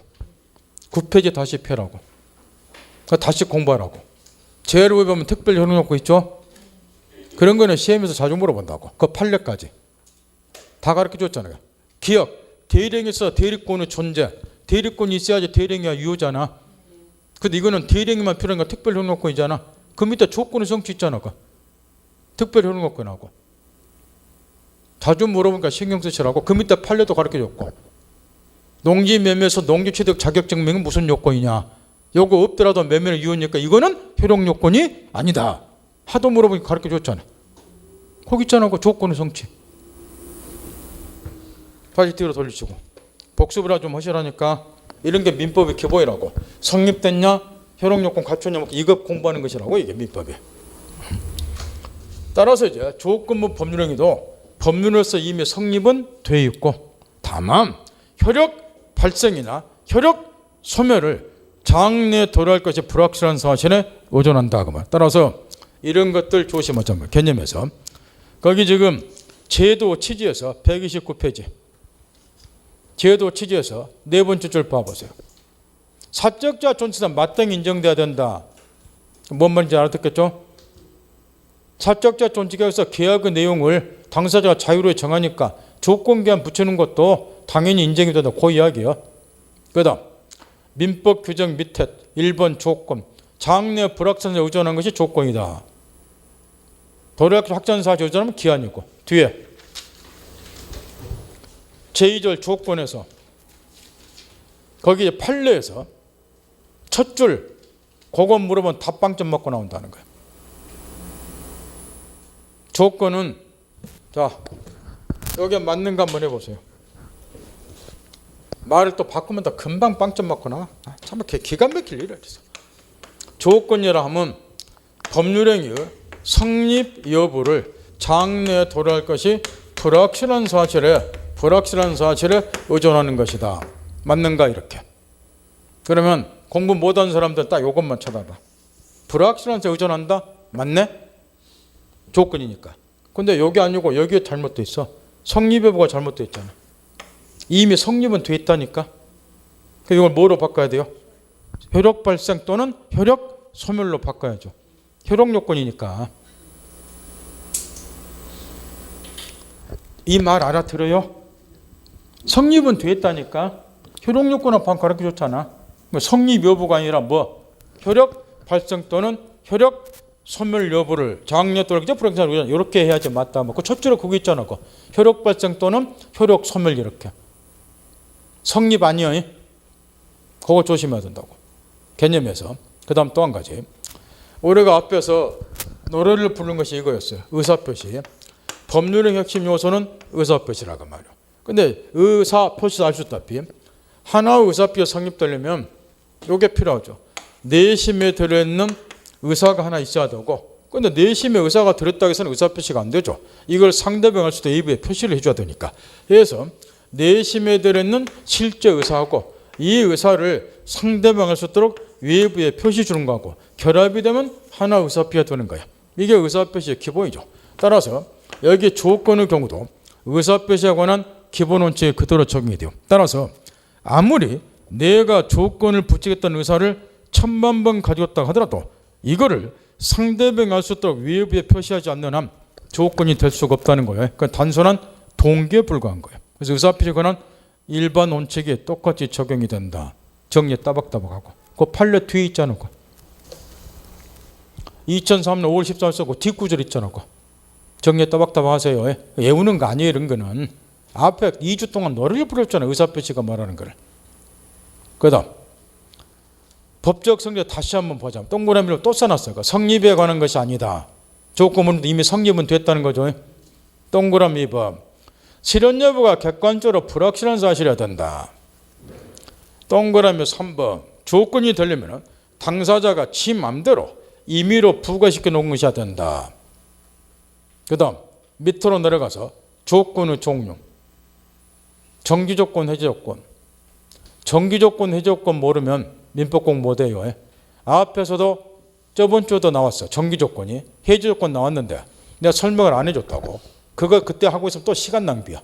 9페이지 다시 펴라고. 다시 공부하라고. 제일 위에 보면 특별 효력 요건 있죠? 그런 거는 시험에서 자주 물어본다고. 그 판례까지 다 가르쳐 줬잖아요. 기억, 대리행에서 대리권의 존재. 대리권이 있어야지 대리행위가 유효잖아. 근데 이거는 대리행위만 필요한 건 특별 효력 요건이잖아. 그 밑에 조건의 성취 있잖아. 특별 효력 요건하고. 자주 물어보니까 신경 쓰시라고. 그 밑에 판례도 가르쳐 줬고. 농지 매매에서 농지 취득 자격 증명은 무슨 요건이냐. 요거 없더라도 매매는 유효니까 이거는 효력 요건이 아니다. 하도 물어보니까 가르쳐 줬잖아. 거기 있잖아. 그 조건의 성취. 다시 뒤로 돌리시고. 복습을 좀 하시라니까. 이런 게 민법의 기본이라고. 성립됐냐? 효력 요건 갖췄냐? 이거 공부하는 것이라고 이게 민법이. 따라서 이제 조건부 법률행위도 법률로서 이미 성립은 돼 있고 다만 효력 발생이나 효력 소멸을 장래에 돌아올 것이 불확실한 사실에 의존한다. 따라서 이런 것들 조심하자면 개념에서 거기 지금 제도 취지에서 129페이지 제도 취지에서 네 번째 줄 봐보세요. 사적자 존치사 마땅히 인정돼야 된다. 뭔 말인지 알아듣겠죠? 사적자 존치계약에서 계약의 내용을 당사자가 자유로이 정하니까 조건계한 붙이는 것도 당연히 인정이 된다. 그 이야기예요. 그 다음 민법 규정 밑에 1번 조건 장래 불확실성에 의존한 것이 조건이다. 도래학 확전사실에 의존하면 기한이고 뒤에 제2절 조건에서 거기 판례에서 첫 줄 그거 물어보면 답방점 맞고 나온다는 거예요. 조건은 자 여기에 맞는가 한번 해보세요. 말을 또 바꾸면 더 금방 빵점 맞고 나와. 참 기가 막힐 일이야. 조건이라 하면 법률행위의 성립 여부를 장래에 돌아올 것이 불확실한 사실에 의존하는 것이다. 맞는가 이렇게. 그러면 공부 못한 사람들은 딱 이것만 쳐다봐. 불확실한 사실에 의존한다? 맞네? 조건이니까. 근데 여기 아니고 여기에 잘못돼 있어. 성립 여부가 잘못돼 있잖아. 이미 성립은 돼 있다니까. 이걸 뭐로 바꿔야 돼요? 효력 발생 또는 효력 소멸로 바꿔야죠. 효력 요건이니까. 이 말 알아들어요? 성립은 돼 있다니까. 효력 요건은 방금 가르쳐 줬잖아. 성립 여부가 아니라 뭐 효력 발생 또는 효력 소멸 여부를 장래 또는 불확실한 이렇게 해야지 맞다. 그 첫째로 그거 있잖아. 효력 발생 또는 효력 소멸 이렇게. 성립 아니에요. 그거 조심해야 된다고. 개념에서. 그 다음 또 한 가지. 우리가 앞에서 노래를 부른 것이 이거였어요. 의사표시. 법률의 핵심 요소는 의사표시라고 말이에요. 근데 의사표시 아시다시피 하나의 의사표시가 성립되려면 이게 필요하죠. 내심에 들어있는 의사가 하나 있어야 되고, 근데 내심에 의사가 들었다고 해서는 의사표시가 안 되죠. 이걸 상대방 할 수도 외부에 표시를 해줘야 되니까. 그래서 내심에 들어있는 실제 의사하고 이 의사를 상대방 할 수 있도록 외부에 표시 주는 거하고 결합이 되면 하나 의사표시가 되는 거예요. 이게 의사표시의 기본이죠. 따라서 여기 조건의 경우도 의사표시에 관한 기본 원칙이 그대로 적용이 돼요. 따라서 아무리 내가 조건을 붙이겠다는 의사를 1000만 번 가지고 있다고 하더라도 이거를 상대방이 알 수 있도록 외부에 표시하지 않는 한 조건이 될 수가 없다는 거예요. 그러니까 단순한 동기에 불과한 거예요. 그래서 의사표시에 관한 일반 원칙이 똑같이 적용이 된다. 정리 따박따박하고. 그 판례 뒤에 있잖아. 2003년 5월 14일 쓰고 뒷구절 있잖아. 정리 따박따박 하세요. 외우는 거 아니에요. 이런 거는. 앞에 2주 동안 노래를 부르셨잖아요. 의사표시가 말하는 거를. 그 다음 법적 성립 다시 한번 보자. 동그라미로 또 써놨어요. 성립에 관한 것이 아니다. 조건은 이미 성립은 됐다는 거죠. 동그라미 2번. 실현 여부가 객관적으로 불확실한 사실이어야 된다. 동그라미 3번. 조건이 되려면 당사자가 지 맘대로 임의로 부과시켜 놓은 것이어야 된다. 그 다음 밑으로 내려가서 조건의 종류. 정기조건, 해제조건. 정기조건, 해제조건 모르면 민법공 못해요. 앞에서도 저번 주도 나왔어. 정기조건이. 해제조건 나왔는데 내가 설명을 안 해줬다고. 그거 그때 하고 있으면 또 시간 낭비야.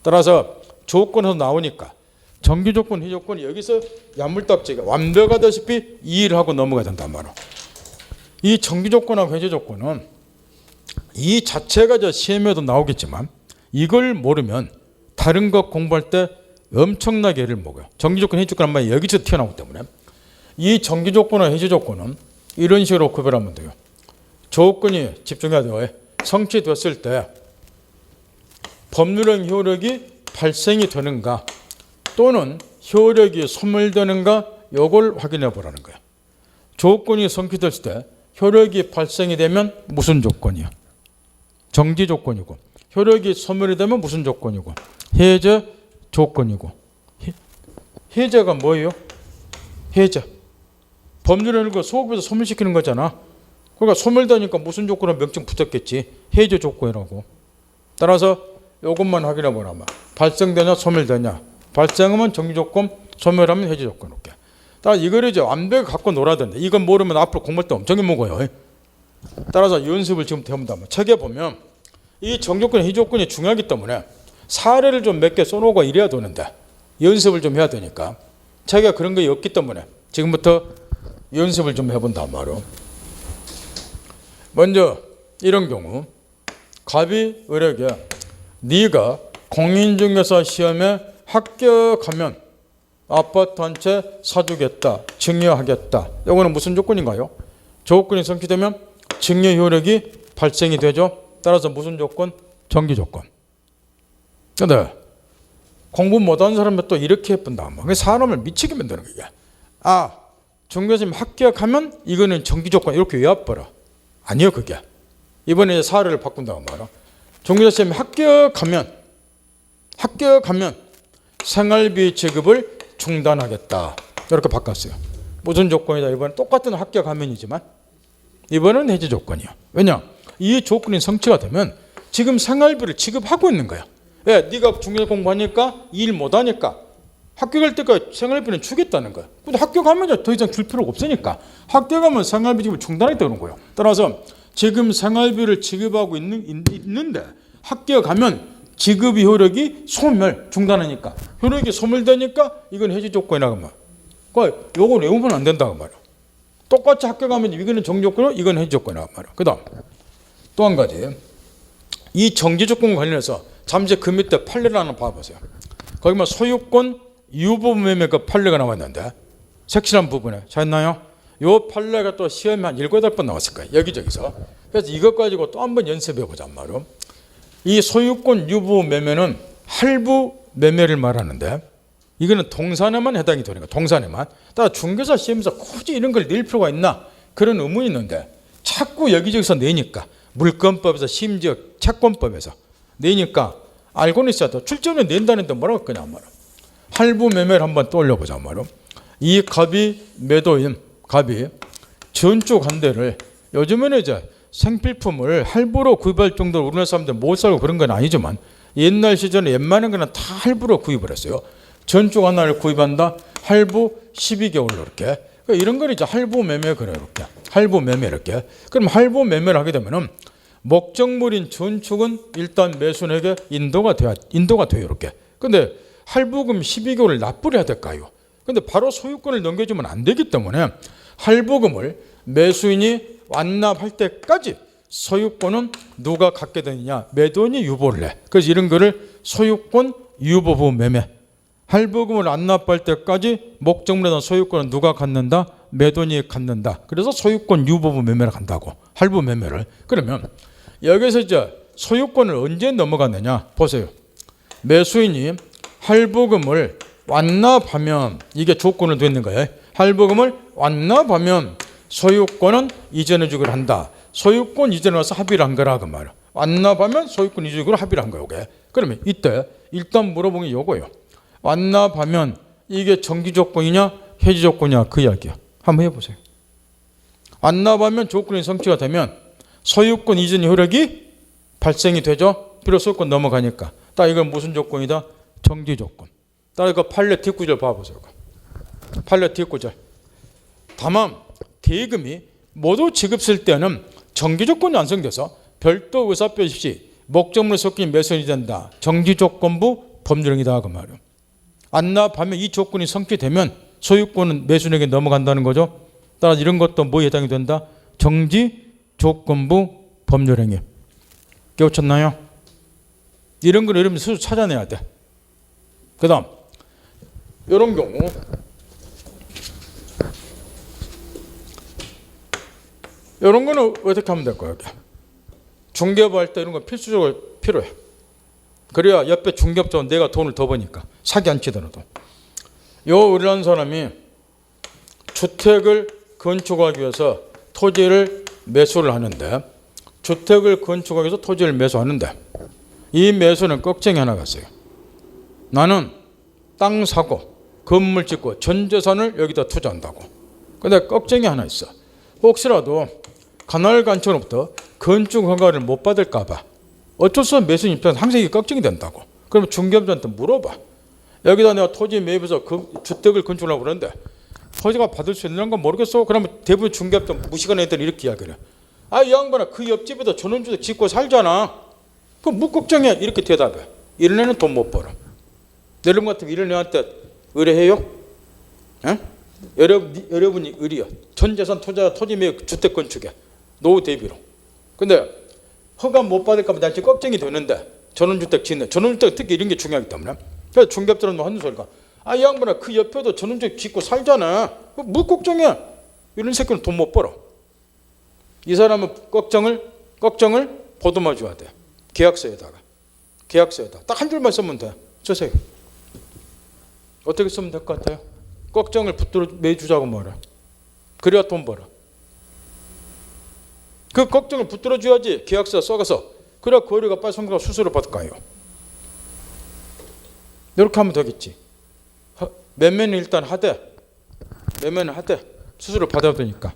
따라서 조건에서 나오니까 정기조건, 해제조건이 여기서 야물딱지가 완벽하다시피 이해를 하고 넘어가야 된단 말이야. 이 정기조건하고 해제조건은 이 자체가 저 시험에도 나오겠지만 이걸 모르면 다른 것 공부할 때 엄청나게 애를 먹어요. 정기조건, 해제조건 한 마디 여기서 튀어나오기 때문에 이 정기조건과 해제조건은 이런 식으로 구별하면 돼요. 조건이 집중해야 돼요. 성취됐을 때 법률형 효력이 발생이 되는가 또는 효력이 소멸되는가 요걸 확인해 보라는 거예요. 조건이 성취됐을 때 효력이 발생이 되면 무슨 조건이야? 정지 조건이고, 효력이 소멸이 되면 무슨 조건이고, 해제 조건이고. 해제가 뭐예요? 해제. 법률을 소급에서 소멸시키는 거잖아. 그러니까 소멸되니까 무슨 조건으로 명칭 붙였겠지. 해제 조건이라고. 따라서 이것만 확인해 보라면 발생되냐 소멸되냐. 발생하면 정지 조건, 소멸하면 해제 조건. 이렇게. 따라서 이거를 이제 완벽히 갖고 놀아야 된다. 이건 모르면 앞으로 공부할 때 엄청 먹어요. 따라서 연습을 지금부터 해본다면 책에 보면 이 정조건, 해제 조건이 중요하기 때문에 사례를 좀 몇 개 써놓고 이래야 되는데 연습을 좀 해야 되니까 책에 그런 게 없기 때문에 지금부터 연습을 좀 해본단 말이에요. 먼저 이런 경우 갑이 을에게 네가 공인중개사 시험에 합격하면 아파트 한 채 사주겠다, 증여하겠다. 이거는 무슨 조건인가요? 조건이 성취되면 증여 효력이 발생이 되죠. 따라서 무슨 조건? 정기 조건. 근데 공부 못하는 사람은 또 이렇게 예쁜다. 사람을 미치게 만드는 거야. 아, 중개사님 합격하면 이거는 정기 조건 이렇게 외워버려. 아니요, 그게. 이번에 사례를 바꾼다고 말이야. 중개사님 합격하면 생활비 지급을 중단하겠다. 이렇게 바꿨어요. 무슨 조건이다? 이번엔 똑같은 합격하면이지만 이번은 해제 조건이야. 왜냐? 이 조건이 성취가 되면 지금 생활비를 지급하고 있는 거야. 왜? 네가 중개사 공부하니까 일 못하니까 합격할 때까지 생활비는 주겠다는 거야. 근데 합격하면 더 이상 줄 필요가 없으니까 합격하면 생활비 지급을 중단했다는 거예요. 따라서 지금 생활비를 지급하고 있는데 합격하면 지급이 효력이 소멸, 중단하니까 효력이 소멸되니까 이건 해지 조건이라고 말이야. 그러니까 요걸 외우면 안 된다고 말이야. 똑같이 합격하면 이거는 정지 조건이고 이건 해지 조건이라고 말이야. 그 다음 또 한 가지 이 정지 조건 관련해서 잠시 그 밑에 판례를 하나 봐보세요. 거기 소유권 유보분 매매 그 판례가 나왔는데 색칠한 부분에 찾나요? 요 판례가 또 시험에 한 7, 8번 나왔을 거예요. 여기저기서. 그래서 이것 가지고 또 한번 연습해 보자 말이에요. 이 소유권 유보 매매는 할부 매매를 말하는데 이거는 동산에만 해당이 되는 거야. 동산에만. 따라 중개사 시험에서 굳이 이런 걸 낼 필요가 있나? 그런 의문이 있는데 자꾸 여기저기서 내니까 물권법에서 심지어 채권법에서 내니까 알고는 있어야 돼. 출전에 낸다는데 뭐라고 그냐 말이야. 할부 매매를 한번 떠올려보자 말이야. 이 갑이 매도인 갑이 전축 한 대를 요즘에는 이제 생필품을 할부로 구입할 정도로 우리나라 사람들 못 살고 그런 건 아니지만 옛날 시절에 웬만한 거는 다 할부로 구입을 했어요. 전축 하나를 구입한다. 할부 12개월로 이렇게. 그러니까 이런 걸 이제 할부 매매 그래 이렇게. 할부 매매 이렇게. 그럼 할부 매매를 하게 되면은 목적물인 전축은 일단 매수인에게 인도가 돼요 이렇게. 근데 할부금 12개월을 납부를 해야 될까요? 근데 바로 소유권을 넘겨주면 안 되기 때문에 할부금을 매수인이 완납할 때까지 소유권은 누가 갖게 되느냐? 매도인이 유보를 해. 그래서 이런 거를 소유권 유보부 매매. 할부금을 안 납부할 때까지 목적물에 대한 소유권은 누가 갖는다? 매도인이 갖는다. 그래서 소유권 유보부 매매를 간다고. 할부 매매를. 그러면 여기서 이제 소유권을 언제 넘어갔느냐? 보세요. 매수인이 할부금을 완납하면 이게 조건을 두는 거예요. 할부금을 완납하면 소유권은 이전해 주기로 한다. 소유권 이전에 와서 합의를 한 거라 그 말이야. 완납하면 소유권 이전해 주기로 합의를 한 거예요. 그러면 이때 일단 물어보는 게 요거예요. 완납하면 이게 정지 조건이냐 해지 조건이냐 그 이야기야. 한번 해보세요. 완납하면 조건이 성취가 되면 소유권 이전 효력이 발생이 되죠. 비록 소유권 넘어가니까. 딱 이건 무슨 조건이다? 정지 조건. 따라 이거 판례 뒷구절 봐보세요. 판례 뒷구절. 다만 계획금이 모두 지급쓸 때는 정지 조건이 완성돼서 별도 의사표시 없이 목적물 섞인 매수인이 된다. 정지 조건부 법률행위다 그 말이에요. 완납하면 이 조건이 성취되면 소유권은 매수인에게 넘어간다는 거죠. 따라서 이런 것도 뭐에 해당이 된다? 정지 조건부 법률행위. 깨우쳤나요? 이런 걸 여러분 스스로 찾아내야 돼. 그 다음 이런 경우 이런 거는 어떻게 하면 될까요? 중개업 할 때 이런 건 필수적으로 필요해. 그래야 옆에 중개업자는 내가 돈을 더 버니까 사기 안 치더라도. 우리라는 사람이 주택을 건축하기 위해서 토지를 매수를 하는데 주택을 건축하기 위해서 토지를 매수하는데 이 매수는 걱정이 하나가 있어요. 나는 땅 사고 건물 짓고 전 재산을 여기다 투자한다고. 근데 걱정이 하나 있어. 혹시라도 관할관청으로부터 건축 허가를 못 받을까 봐 어쩔 수 없는 매수인 입장에서 항상 이게 걱정이 된다고. 그러면 중개업자한테 물어봐. 여기다 내가 토지 매입해서 그 주택을 건축하려고 그러는데 토지가 받을 수 있는 건 모르겠어. 그러면 대부분 중개업자 무식한 애들이 이렇게 이야기를 해. 이 양반아 그 옆집에다 전원주택 짓고 살잖아. 그럼 뭐 걱정해. 이렇게 대답해. 이런 애는 돈 못 벌어. 여러분 같으면 이런 애한테 의뢰해요? 에? 여러분이 의뢰요. 전 재산 투자 토지 매입 주택 건축에 노후 대비로. 근데 허가 못 받을까 봐 지금 걱정이 되는데 전원주택 짓네. 전원주택 특히 이런 게 중요하기 때문에. 그래서 중개업자는 뭐 하는 소리가 이 양반아 그 옆에도 전원주택 짓고 살잖아. 뭐 걱정해. 이런 새끼는 돈 못 벌어. 이 사람은 걱정을 보듬어 줘야 돼. 계약서에다가 딱 한 줄만 쓰면 돼. 쓰세요. 어떻게 쓰면 될 것 같아요? 걱정을 붙들어 매주자고 말해. 그래야 돈 벌어. 그 걱정을 붙들어 줘야지 계약서 써가서 그래야 거래가 빨리 성공하고 수수료 받을까요? 이렇게 하면 되겠지. 매매는 일단 하되 수수료 받아야 되니까.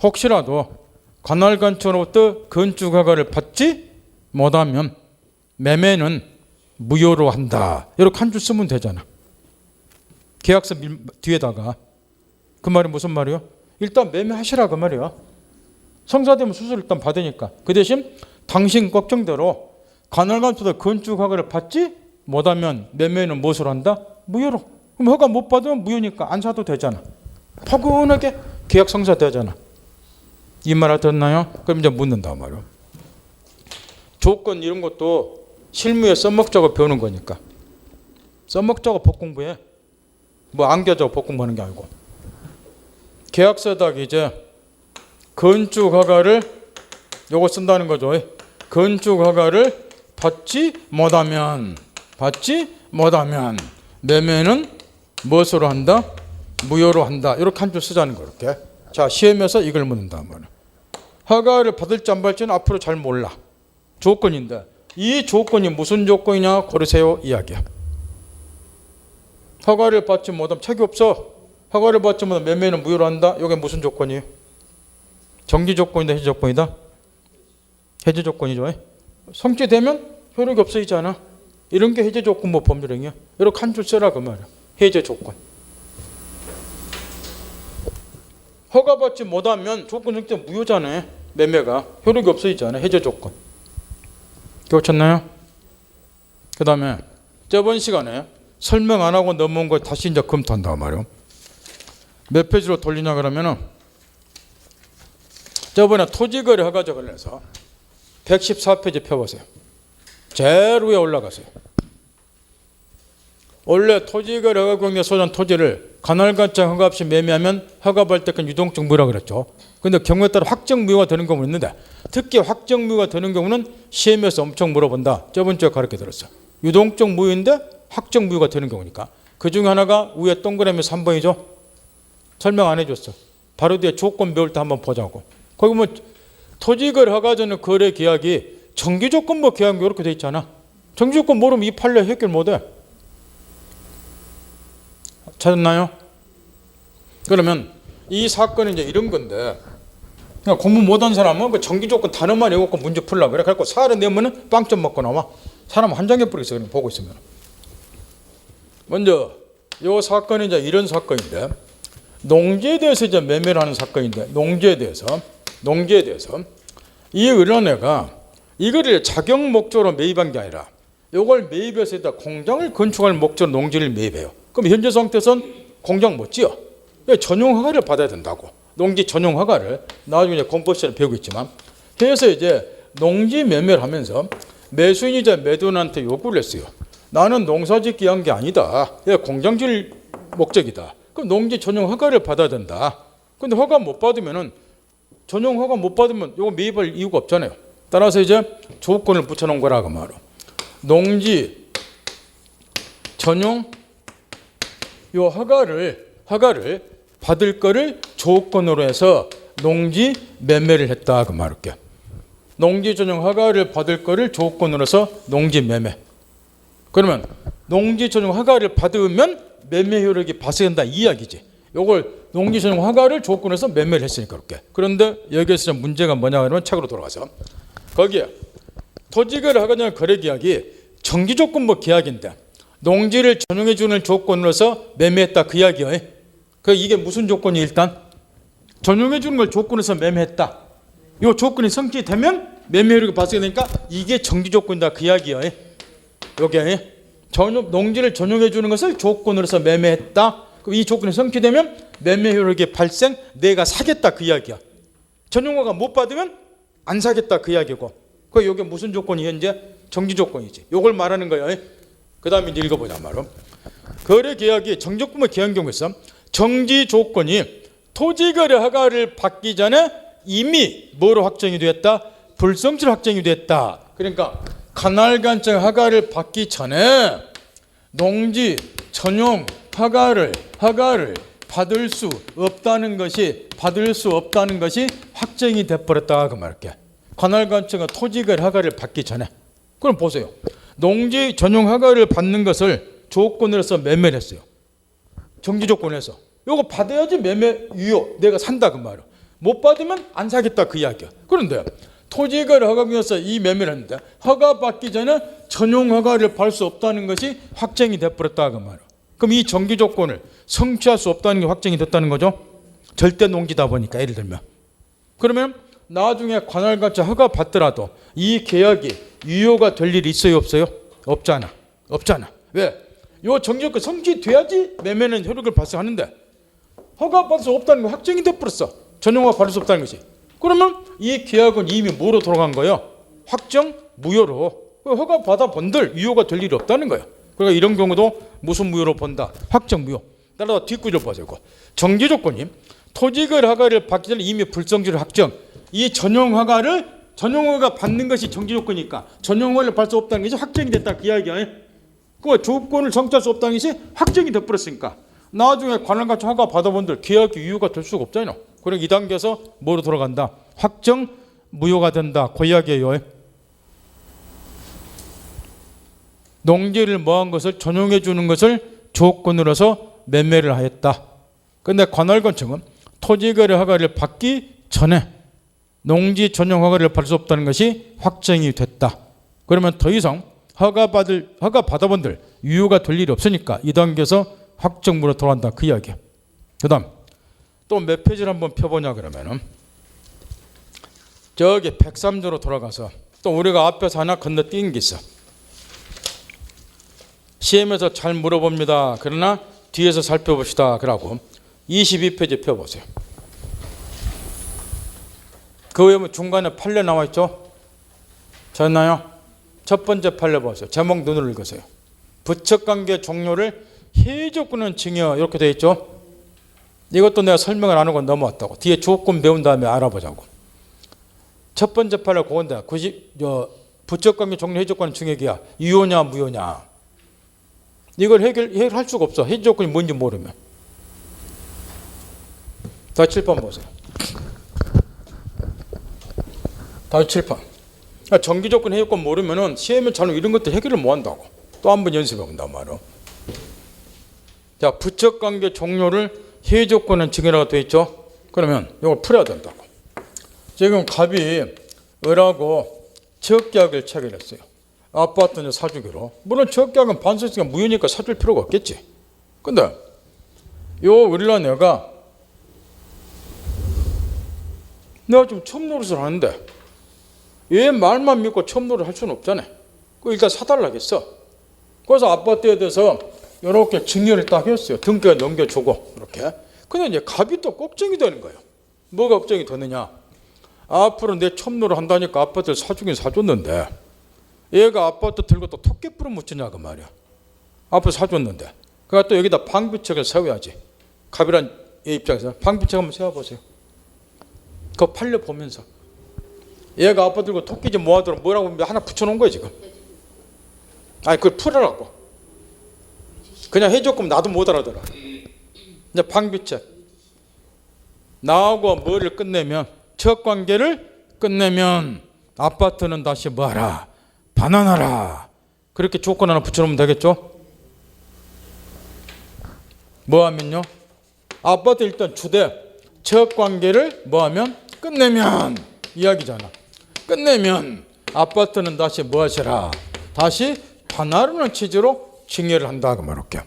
혹시라도 관할관청으로부터 건축허가를 받지 못하면 매매는 무효로 한다. 이렇게 한 줄 쓰면 되잖아. 계약서 뒤에다가. 그 말이 무슨 말이요? 일단 매매하시라 그 말이야. 성사되면 수수료 일단 받으니까. 그 대신 당신 걱정대로 관할관청에서 건축허가를 받지 못하면 매매는 무엇으로 한다? 무효로. 그럼 허가 못 받으면 무효니까 안 사도 되잖아. 포근하게 계약 성사되잖아. 이 말 알아듣나요? 그럼 이제 묻는다 말이야. 조건 이런 것도 실무에 써먹자고 배우는 거니까. 써먹자고 복공부해. 뭐 안겨자고 복공부하는 게 아니고. 계약서에다가 이제 건축허가를 요거 쓴다는 거죠. 건축허가를 받지 못하면 매매는 무엇으로 한다? 무효로 한다. 이렇게 한 줄 쓰자는 거 이렇게. 자, 시험에서 이걸 묻는다 말이야. 허가를 받을지 안 받을지는 앞으로 잘 몰라. 조건인데 이 조건이 무슨 조건이냐 고르세요 이야기야. 허가를 받지 못하면 책이 없어. 허가를 받지 못하면 매매는 무효로 한다. 이게 무슨 조건이에요? 정지 조건이다, 해지 조건이다? 해지 조건이죠. 성취되면 효력이 없어지잖아. 이런 게 해제 조건부 법률행위야. 이렇게 한 줄 써라 그 말이야. 해제 조건. 허가받지 못하면 조건 성취 무효잖아요. 매매가 효력이 없어지잖아요. 해제 조건. 그렇잖아요. 그 다음에 저번 시간에 설명 안 하고 넘어온 거 다시 이제 검토한다 말이에요. 몇 페이지로 돌리냐 그러면은 저번에 토지거래 허가제 관련해서 114페이지 펴보세요. 제일 위에 올라가세요. 원래 토지거래 허가공개 소유한 토지를 관할관청 허가 없이 매매하면 허가받을 때까지 유동적 무효라고 그랬죠. 그런데 경우에 따라 확정 무효가 되는 경우는 있는데 특히 확정 무효가 되는 경우는 시험에서 엄청 물어본다. 저번 주에 가르쳐 드렸어요. 유동적 무효인데 확정 무효가 되는 경우니까. 그 중에 하나가 위에 동그라미 3번이죠. 설명 안 해줬어. 바로 뒤에 조건 배울 때 한번 보자고. 거기 뭐 토지거래 허가 전에 거래 계약이 정기조건부 계약이 이렇게 돼 있잖아. 정기조건 모르면 이 판례 해결 못해. 찾았나요? 그러면 이 사건은 이제 이런 건데 그냥 공부 못한 사람은 그 정기조건 단어만 외우고 문제 풀라 그래. 그래갖고 사를 내면은 빵점 먹고 나와. 사람 환장해 버리겠어. 그냥 보고 있으면. 먼저 이 사건이 이제 이런 사건인데 농지에 대해서 이제 매매를 하는 사건인데 농지에 대해서 이 을원회가 이거를 자격 목적으로 매입한 게 아니라 이걸 매입해서 일단 공장을 건축할 목적으로 농지를 매입해요. 그럼 현재 상태에서는 공장 못 지어. 전용 허가를 받아야 된다고. 농지 전용 허가를 나중에 공법 시간에 배우겠지만 그래서 이제 농지 매매를 하면서 매수인이자 매도인한테 요구를 했어요. 나는 농사짓기 한 게 아니다. 공장 지을 목적이다. 그럼 농지 전용 허가를 받아야 된다. 근데 허가 못 받으면은 전용 허가 못 받으면 이거 매입할 이유가 없잖아요. 따라서 이제 조건을 붙여놓은 거라고 말로. 농지 전용 요 허가를 받을 거를 조건으로 해서 농지 매매를 했다 그 말할게. 농지 전용 허가를 받을 거를 조건으로 해서 농지 매매. 그러면 농지 전용 허가를 받으면 매매 효력이 발생한다 이 이야기지. 요걸 농지 전용 허가를 조건으로 해서 매매를 했으니까 그렇게. 그런데 여기에서 문제가 뭐냐 하면 책으로 돌아가서 거기에 토지거래 허가장 거래계약이 정기조건부 계약인데 농지를 전용해 주는 조건으로서 매매했다 그 이야기예요. 그 이게 무슨 조건이 일단 전용해 주는 걸 조건으로서 매매했다. 이 조건이 성취되면 매매 효력이 발생되니까 이게 정기조건이다 그 이야기예요. 요게 농지를 전용해 주는 것을 조건으로서 매매했다. 그럼 이 조건이 성취되면 매매 효력이 발생, 내가 사겠다 그 이야기야. 전용허가 못 받으면 안 사겠다 그 이야기고. 그 요게 무슨 조건이 현재 정지 조건이지. 요걸 말하는 거예요. 그 다음에 읽어보자 말로. 거래 계약이 정지조건부 계약 경우에서 정지 조건이 토지거래 허가를 받기 전에 이미 뭐로 확정이 되었다? 불성취로 확정이 됐다. 그러니까 관할관청 허가를 받기 전에 농지 전용 허가를 받을 수 없다는 것이 확정이 돼버렸다 그 말할게. 관할관청은 토지거래 허가를 받기 전에. 그럼 보세요. 농지 전용 허가를 받는 것을 조건으로서 매매를 했어요. 정지 조건에서. 이거 받아야지 매매 유효. 내가 산다 그 말이야. 못 받으면 안 사겠다 그 이야기야. 그런데 토지거래 허가에서 이 매매를 했는데 허가 받기 전에 전용 허가를 받을 수 없다는 것이 확정이 돼버렸다 그 말이야. 그럼 이 정기 조건을 성취할 수 없다는 게 확정이 됐다는 거죠. 절대 농지다 보니까 예를 들면. 그러면 나중에 관할관청 허가 받더라도 이 계약이 유효가 될 일이 있어요 없어요? 없잖아. 왜? 요 정지조건 성취돼야지 매매는 효력을 발생하는데 허가 받을 수 없다는 거 확정이 돼버렸어. 전용허가 받을 수 없다는 것이. 그러면 이 계약은 이미 뭐로 돌아간 거예요? 확정 무효로. 허가 받아 본들 유효가 될 일이 없다는 거예요. 그러니까 이런 경우도 무슨 무효로 본다? 확정 무효. 따라서 뒷구절 보세요. 정지 조건이 토지거래 허가를 받기 전에 이미 불성취를 확정. 이 전용허가 받는 것이 정지 조건이니까 전용허가를 받을 수 없다는 것이 확정이 됐다 그 이야기야. 그 조건을 성취할 수 없다는 것이 확정이 돼버렸으니까 나중에 관할같이 허가 받아본들 계약이 유효가 될 수가 없잖아요. 그러니까 2단계에서 뭐로 돌아간다? 확정 무효가 된다. 그 이야기예요. 농지를 뭐한 것을 전용해 주는 것을 조건으로서 매매를 하였다. 그런데 관할관청은 토지거래 허가를 받기 전에 농지 전용 허가를 받을 수 없다는 것이 확정이 됐다. 그러면 더 이상 허가 받아본들 유효가 될 일이 없으니까 2단계에서 확정무로 돌아간다. 그 이야기야. 그 다음 또 몇 페이지를 한번 펴보냐 그러면은 저기 103조로 돌아가서 또 우리가 앞에서 하나 건너뛴 게 있어. 시험에서 잘 물어봅니다. 그러나 뒤에서 살펴봅시다. 그러고 22페이지 펴보세요. 그 외에 중간에 판례 나와 있죠? 졌나요? 첫 번째 판례 보세요. 제목 눈으로 읽으세요. 부척관계 종료를 해조건은 증여 이렇게 되어 있죠? 이것도 내가 설명을 안 하고 넘어왔다고. 뒤에 조건 배운 다음에 알아보자고. 첫 번째 판례 그건데 부척관계 종료 해조건은 증여기야. 유효냐 무효냐. 이걸 해결할 수가 없어. 해조건이 뭔지 모르면. 다시 7번 보세요. 다시 7번. 정기조건 해조건 모르면은 시험에 잘 이런 것들 해결을 못 한다고. 또 한 번 연습해 본단 말이야. 자, 부척관계 종료를 해조건은 증여라고 되어 있죠. 그러면 이걸 풀어야 된다고. 지금 갑이 을하고 적계약을 체결했어요. 아파트는 사주기로. 물론 적계약은 반소시가 무효니까 사줄 필요가 없겠지. 근데 요 을이라 내가 좀 처음 노릇을 하는데 얘 말만 믿고 처음 노릇 할 수는 없잖아. 그 일단 사달라겠어. 그래서 아파트에 대해서 이렇게 증여를 딱 했어요. 등기에 넘겨주고 이렇게. 근데 이제 갑이 또 걱정이 되는 거예요. 뭐가 걱정이 되느냐? 앞으로 내 처음 노릇 한다니까 아파트를 사주긴 사줬는데 얘가 아파트 들고 또 토끼불을 묻히냐 그 말이야. 앞으로 사줬는데 그러니까 또 여기다 방비책을 세워야지. 갑이란 얘 입장에서 방비책 한번 세워보세요. 그거 판례 보면서 얘가 아파트 들고 토끼 좀 모아두라 뭐라고 하나 붙여놓은 거야 지금. 아니 그걸 풀으라고. 그냥 해줬으면 나도 못 알아들어. 이제 방비책 나하고 뭐를 끝내면 첫 관계를 끝내면 아파트는 다시 뭐하라 반환하라. 그렇게 조건 하나 붙여놓으면 되겠죠. 뭐하면요 아파트 일단 주대 첫 관계를 뭐하면 끝내면 이야기잖아. 끝내면 아파트는 다시 뭐하시라 다시 반환하는 취지로 증여를 한다 그 말할게요.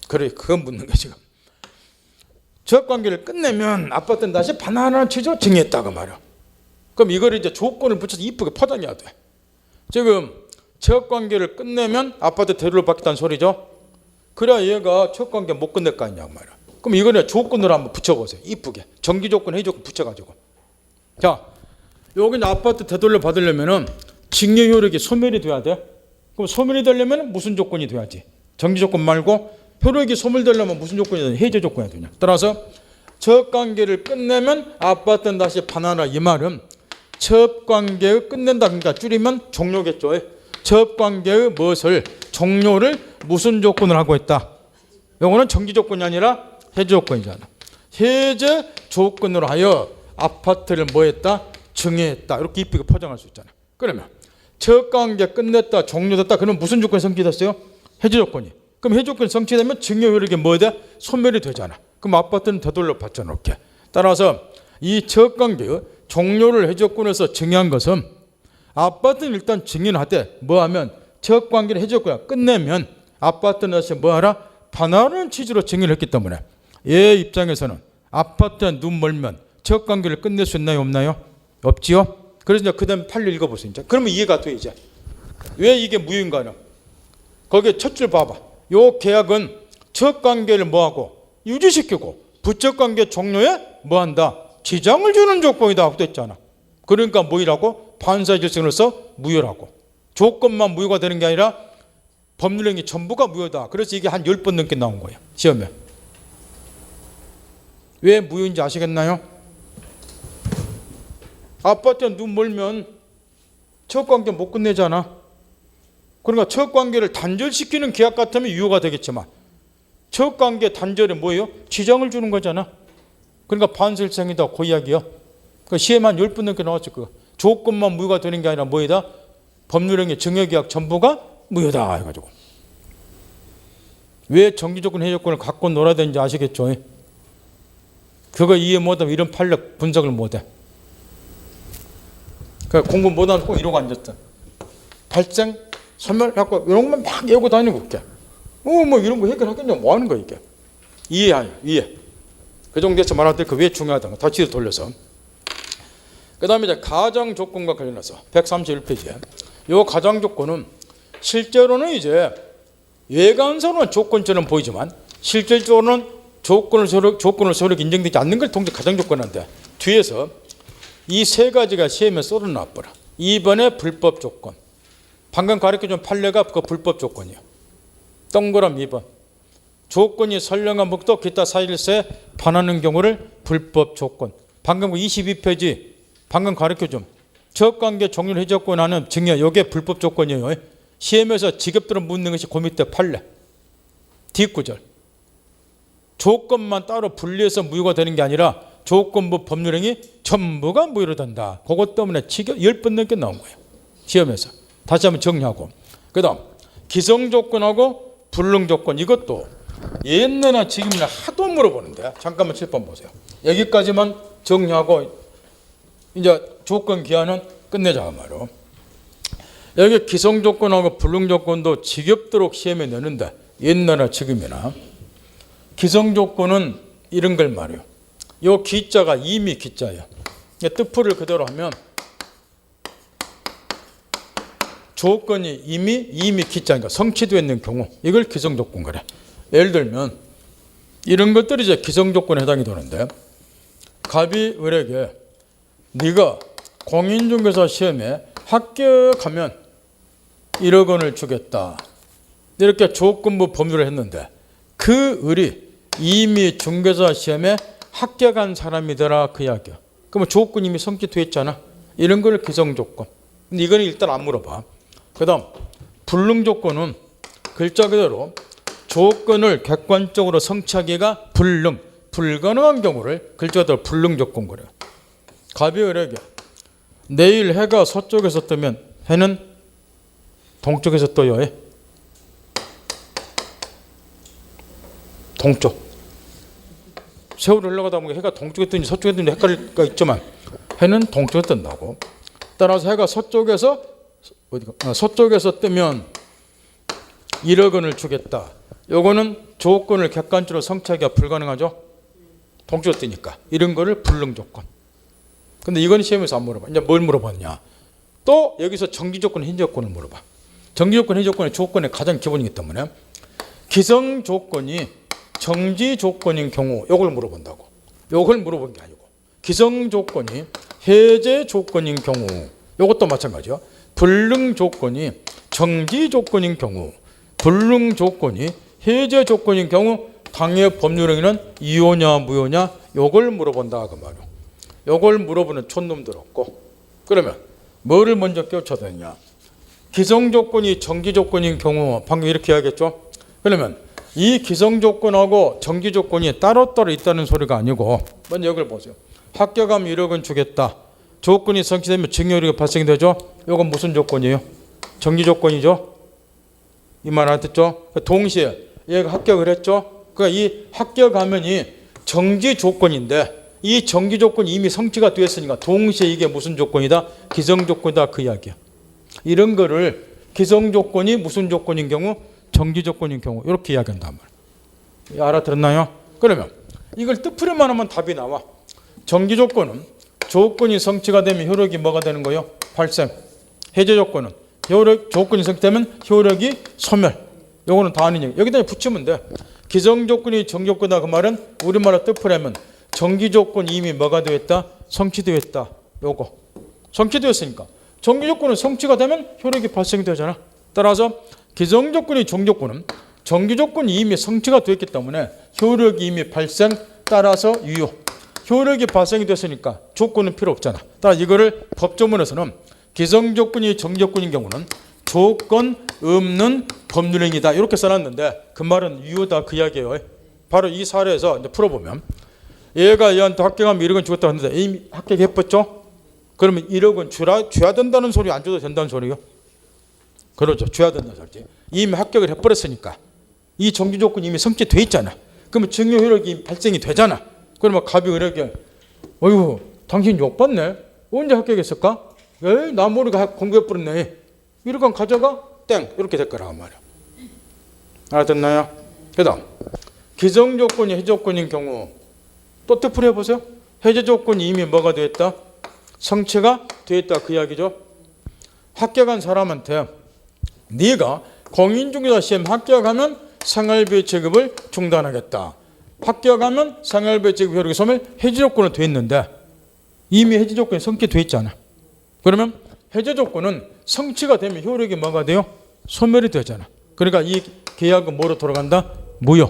그래 그건 묻는 거야 지금. 첫 관계를 끝내면 아파트는 다시 반환하는 취지로 증여했다 그 말이야. 그럼 이걸 이제 조건을 붙여서 이쁘게 포장해야 돼. 지금 첫 관계를 끝내면 아파트 대로를 받겠다는 소리죠. 그래야 얘가 첫 관계 못 끝낼 거 아니냐 말이야. 그럼 이거는 조건으로 한번 붙여보세요. 이쁘게 정기 조건 해지 조건 붙여가지고. 자 여기는 아파트 되돌려 받으려면은 증여 효력이 소멸이 돼야 돼. 그럼 소멸이 되려면 무슨 조건이 돼야지? 정기 조건 말고 효력이 소멸되려면 무슨 조건이 되냐? 해제 조건이 되냐? 따라서 첫 관계를 끝내면 아파트는 다시 반환하라. 이 말은 첫 관계를 끝낸다. 그러니까 줄이면 종료겠죠. 첫 관계의 무엇을 종료를 무슨 조건을 하고 있다. 이거는 정기 조건이 아니라 해제 조건이잖아. 해제 조건으로 하여 아파트를 뭐 했다? 증여했다. 이렇게 이쁘게 포장할 수 있잖아. 그러면 첫 관계 끝냈다. 종료됐다. 그럼 무슨 조건이 성취됐어요? 해제 조건이. 그럼 해제 조건이 성취되면 증여 효력이 뭐 돼? 소멸이 되잖아. 그럼 아파트는 되돌려 받잖아. 이렇게. 따라서 이 첫 관계의 종료를 해제 조건에서 증여한 것은 아파트는 일단 증여를 하되 뭐하면 첫 관계를 해제 조건을 끝내면 아파트는 다시 뭐하라? 반환하는 취지로 증여를 했기 때문에 얘 입장에서는 아파트에 눈 멀면 첫 관계를 끝낼 수 있나요? 없나요? 없지요? 그래서 이제 그 다음에 판례 읽어보세요. 이제. 그러면 이해가 돼 이제. 왜 이게 무효인가요? 거기에 첫 줄 봐봐. 요 계약은 첫 관계를 뭐하고 유지시키고 부적 관계 종료에 뭐한다? 지장을 주는 조건이다 하고 됐잖아. 그러니까 뭐이라고? 반사의 질성으로서 무효라고. 조건만 무효가 되는 게 아니라 법률행위 전부가 무효다. 그래서 이게 한 10번 넘게 나온 거예요. 시험에. 왜 무효인지 아시겠나요? 아파트에 눈 멀면 첫 관계 못 끝내잖아. 그러니까 척관계를 단절시키는 계약 같으면 유효가 되겠지만 척관계 단절이 뭐예요? 지장을 주는 거잖아. 그러니까 반설성이다 그 이야기야. 그 시에만 한 10분 넘게 나왔죠. 그 조건만 무효가 되는 게 아니라 뭐이다? 법률행위 증여계약 전부가 무효다 해가지고. 왜 정지조건 해조건을 갖고 놀아야 되는지 아시겠죠? 그거 이해 못하면 이런 판례 분석을 못해. 그러니까 공부 못하면 꼭 이러고 앉았다. 발생, 소멸하고 이런 것만 막 외우고 다니고 이렇게. 뭐 이런 거 해결하겠냐 뭐 하는 거야 이게. 이해. 그 정도에서 말할 때 그 왜 중요하다는 거 다시 돌려서. 그 다음에 이제 가장조건과 관련해서 131페이지에 이 가장조건은 실제로는 이제 외관상으로는 조건처럼 보이지만 실질적으로는 조건을 서로 인정되지 않는 걸 통해 가장조건인데 뒤에서 이 세 가지가 시험에 썰어놔버려. 2번의 불법조건. 방금 가르쳐준 판례가 그 불법조건이에요. 동그라미 2번. 조건이 선량한 목적 기타 사실세에 반하는 경우를 불법조건. 방금 22페이지 방금 가르쳐준 적관계 종료를 해줬고 나는 증여 이게 불법조건이에요. 시험에서 직업들을 묻는 것이 그 밑에 판례. 뒷구절. 조건만 따로 분리해서 무효가 되는 게 아니라 조건부 법률행위 전부가 무효로 된다. 그것 때문에 10번 넘게 나온 거예요. 시험에서. 다시 한번 정리하고. 그 다음 기성조건하고 불능조건 이것도 옛날이나 지금이나 하도 물어보는데 잠깐만 7번 보세요. 여기까지만 정리하고 이제 조건 기한은 끝내자 말이에요. 여기 기성조건하고 불능조건도 지겹도록 시험에 내는데 옛날이나 지금이나 기성조건은 이런 걸 말이에요. 요 기자가 이미 기자예요. 뜻풀을 그대로 하면 조건이 이미 기자니까 성취되는 경우 이걸 기성조건 그래. 예를 들면 이런 것들이 이제 기성조건에 해당이 되는데 갑이 을에게 네가 공인중개사 시험에 합격하면 1억 원을 주겠다. 이렇게 조건부 법률을 했는데 그 을이 이미 중개사 시험에 합격한 사람이더라 그 이야기야. 그러면 조건이 이미 성취됐잖아. 이런 걸 기성조건. 근데 이거는 일단 안 물어봐. 그 다음 불능조건은 글자 그대로 조건을 객관적으로 성취하기가 불가능한 경우를 글자 그대로 불능조건 그래요. 갑이 을에게 내일 해가 서쪽에서 뜨면 해는 동쪽에서 떠요. 동쪽. 세월이 흘러가다 보면 해가 동쪽에 뜨는지 서쪽에 뜨는지 헷갈릴까 있지만 해는 동쪽에 뜬다고. 따라서 해가 서쪽에서 뜨면 1억 원을 주겠다. 요거는 조건을 객관적으로 성취하기가 불가능하죠. 동쪽에 뜨니까. 이런 거를 불능조건. 근데 이건 시험에서 안 물어봐. 이제 뭘 물어봤냐. 또 여기서 정지조건, 해지조건을 물어봐. 정지조건, 해지조건의 조건의 가장 기본이기 때문에 기성조건이 정지조건인 경우 요걸 물어본다고. 요걸 물어본 게 아니고 기성조건이 해제조건인 경우 요것도 마찬가지요. 불능조건이 정지조건인 경우 불능조건이 해제조건인 경우 당해 법률행위는 유효냐 무효냐 요걸 물어본다 그 말이에요. 요걸 물어보는 촌놈들 없고 그러면 뭐를 먼저 깨우쳐야 되냐. 기성조건이 정지조건인 경우 방금 이렇게 해야겠죠. 그러면 이 기성조건하고 정지조건이 따로따로 있다는 소리가 아니고 먼저 여기를 보세요. 합격하면 1억 원 주겠다. 조건이 성취되면 증여율이 발생되죠. 이건 무슨 조건이에요? 정지조건이죠. 이 말 알았죠? 동시에 얘가 합격을 했죠. 그러니까 이 합격하면이 정지조건인데 이 정지조건이 이미 성취가 되었으니까 동시에 이게 무슨 조건이다? 기성조건이다 그 이야기야. 이런 거를 기성조건이 무슨 조건인 경우? 정지조건인 경우 이렇게 이야기한단 말이에요. 알아들었나요? 그러면 이걸 뜻풀이만 하면 답이 나와. 정지조건은 조건이 성취가 되면 효력이 뭐가 되는 거예요? 발생. 해제조건은 조건이 성취되면 효력이 소멸. 요거는 다 아는 얘기. 여기다 붙이면 돼. 기성조건이 정지조건이다 그 말은 우리말로 뜻풀이하면 정지조건이 이미 뭐가 되었다? 성취되었다. 요거. 성취되었으니까. 정지조건은 성취가 되면 효력이 발생되잖아. 따라서 기성조건이 정지조건은 정지조건이 이미 성취가 되었기 때문에 효력이 이미 발생 따라서 유효. 효력이 발생이 됐으니까 조건은 필요 없잖아. 따라 이거를 법조문에서는 기성조건이 정지조건인 경우는 조건 없는 법률행위다 이렇게 써놨는데 그 말은 유효다 그 이야기예요. 바로 이 사례에서 이제 풀어보면 얘가 얘한테 합격하면 1억 원 주겠다 했는데 이미 합격했었죠. 그러면 1억 원 줘야 된다는 소리 안 줘도 된다는 소리요? 그렇죠. 줘야 된다는 소리지. 이미 합격을 해버렸으니까 이 정지 조건이 이미 성취돼 있잖아. 그러면 증여 효력이 발생이 되잖아. 그러면 갑이 의뢰게 어휴 당신 욕받네. 언제 합격했을까? 에이 나 모르게 공부해버렸네. 1억 원 가져가 땡 이렇게 될 거라고 말이야. 알아듣나요? 그 다음 기정 조건이 해제 조건인 경우 또 뜻풀이 해보세요. 해제 조건이 이미 뭐가 되었다? 성취가 되었다 그 이야기죠. 합격한 사람한테 네가 공인중개사 시험 합격하면 생활비 지급을 중단하겠다. 합격하면 생활비 지급 효력이 소멸 해제 조건은 돼 있는데 이미 해제 조건이 성취돼 있잖아. 그러면 해제 조건은 성취가 되면 효력이 뭐가 돼요? 소멸이 되잖아. 그러니까 이 계약은 뭐로 돌아간다? 무효.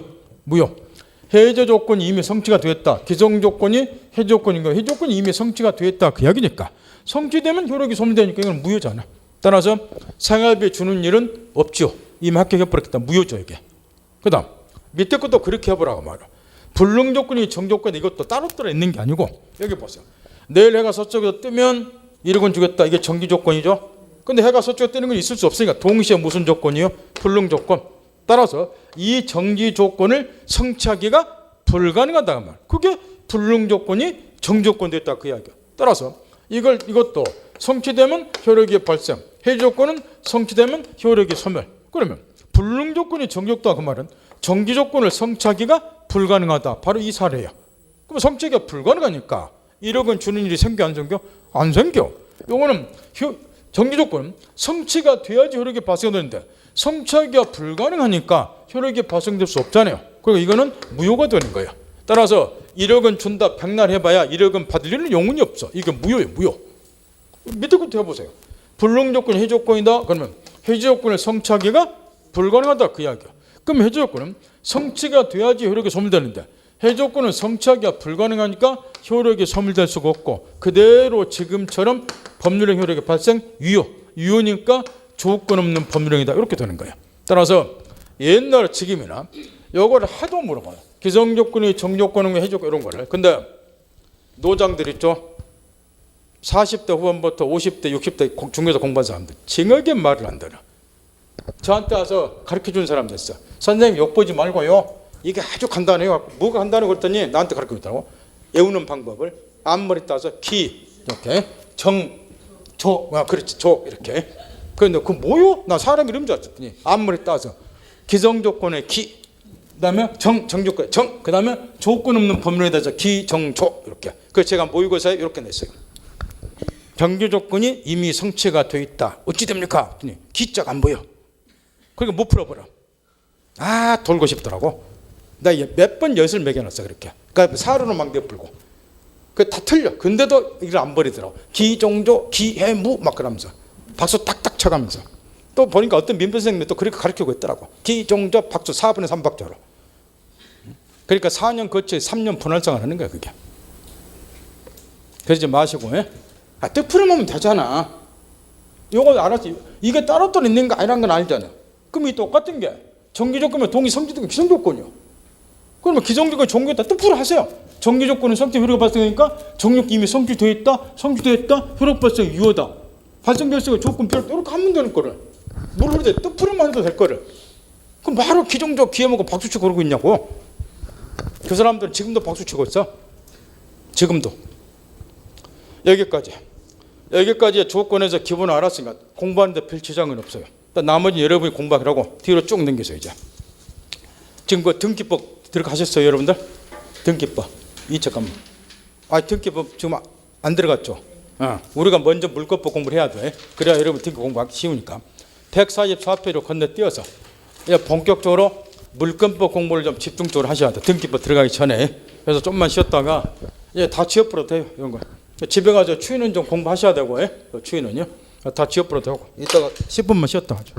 해제 조건이 이미 성취가 되었다. 기성 조건이 해제 조건인 거야. 해제 조건이 이미 성취가 되었다. 그 이야기니까. 성취되면 효력이 소멸되니까 이건 무효잖아. 따라서 생활비 주는 일은 없죠. 이미 합격해버렸다. 무효죠 이게. 그 다음 밑에 것도 그렇게 해보라고 말이야. 불능 조건이 정 조건이 이것도 따로 있는 게 아니고 여기 보세요. 내일 해가 서쪽에서 뜨면 1억 원 주겠다. 이게 정지 조건이죠. 근데 해가 서쪽에 뜨는 건 있을 수 없으니까 동시에 무슨 조건이요? 불능 조건. 따라서 이 정지 조건을 성취하기가 불가능하다 말. 그게 불능 조건이 정지 조건이 됐다 그 이야기야. 따라서 이것도 성취되면 효력이 발생. 해제 조건은 성취되면 효력이 소멸. 그러면 불능 조건이 정지 조건이다 그 말은 정지 조건을 성취하기가 불가능하다. 바로 이 사례예요. 그럼 성취가 불가능하니까 1억 원 주는 일이 생겨 안 생겨? 안 생겨. 요거는 정지 조건은 성취가 돼야지 효력이 발생되는데 성취하기가 불가능하니까 효력이 발생될 수 없잖아요. 그리고 이거는 무효가 되는 거예요. 따라서 1억 원 준다 백날 해봐야 1억 원 받을 일은 영원히 없어. 이게 무효예요. 무효. 밑에 것도 해보세요. 불능 조건이 해제 조건이다. 그러면 해제 조건을 성취하기가 불가능하다 그 이야기야. 그럼 해제 조건은 성취가 돼야지 효력이 소멸되는데 해제 조건은 성취하기가 불가능하니까 효력이 소멸될 수가 없고 그대로 지금처럼 법률행 효력의 발생 유효니까 조건 없는 법률행위다 이렇게 되는 거예요. 따라서 옛날 지금이나 요거를 하도 물어봐요. 기성 조건이 정 조건은 해제 조건 이런 거를. 근데 노장들 있죠. 40대 후반부터 50대 60대 중에서 공부한 사람들 징하게 말을 안 들어. 저한테 와서 가르쳐준 사람도 있어. 선생님 욕보지 말고요. 이게 아주 간단해요. 뭐가 간단해 그랬더니 나한테 가르쳐줬다고. 외우는 방법을 앞머리 따서 기 이렇게 정조 그렇지 조 이렇게. 근데 그 뭐요? 나 사람 이름 줄 알았더니 앞머리 따서 기성 조건의 기 그다음에 정조건 정 그다음에 조건 없는 법률에 대해서 기정조 이렇게. 그래서 제가 모의고사에 이렇게 냈어요. 정지 조건이 이미 성취가 돼 있다. 어찌 됩니까? 기자가 안 보여. 그러니까 못 풀어버려. 돌고 싶더라고. 나 몇 번 연습을 매겨놨어 그렇게. 그러니까 사료로 막 내풀고. 그 다 틀려. 근데도 이걸 안 버리더라고. 기정조, 기해무 막 그러면서 박수 딱딱 쳐가면서. 또 보니까 어떤 민표 선생님이 또 그렇게 가르치고 있더라고. 기정조 박수 4분의 3박자로. 그러니까 4년 거쳐 3년 분할상을 하는 거야 그게. 그러지 마시고 뜻 풀어보면 되잖아. 이거 알았지. 이게 따로 있는 거 아니란 건 알잖아. 그럼 이 똑같은 게 정기조건이면 동의 성취되고 기성조건이요. 그러면 기성조건 종교했다 뜻 풀어 하세요. 정기조건은 성취 효력 발생하니까 정력 이미 성취되어 있다 효력 발생 유효다. 발생됐으니까 조건 필요 없다. 이렇게 하면 되는 거를. 뭘 그러지? 뜻 풀어만 해도 될 거를. 그럼 바로 기정조 기해먹고 박수치고 그러고 있냐고. 그 사람들은 지금도 박수치고 있어. 지금도. 여기까지 조건에서 기본을 알았으니까 공부하는데 별 지장은 없어요. 나머지 여러분이 공부하라고 뒤로 쭉 넘기세요. 이제 지금 그 등기법 들어가셨어요 여러분들? 등기법 2차 과목. 등기법 지금 안 들어갔죠? 우리가 먼저 물권법 공부를 해야 돼. 그래야 여러분 등기법 공부하기 쉬우니까 144페이지로 건너뛰어서 본격적으로 물권법 공부를 좀 집중적으로 하셔야 돼. 등기법 들어가기 전에. 그래서 좀만 쉬었다가 다 지워버려도 돼요. 이런 거 집에 가서 추위는 좀 공부하셔야 되고 추위는요 다 지워버려도 되고 이따가 10분만 쉬었다 하죠.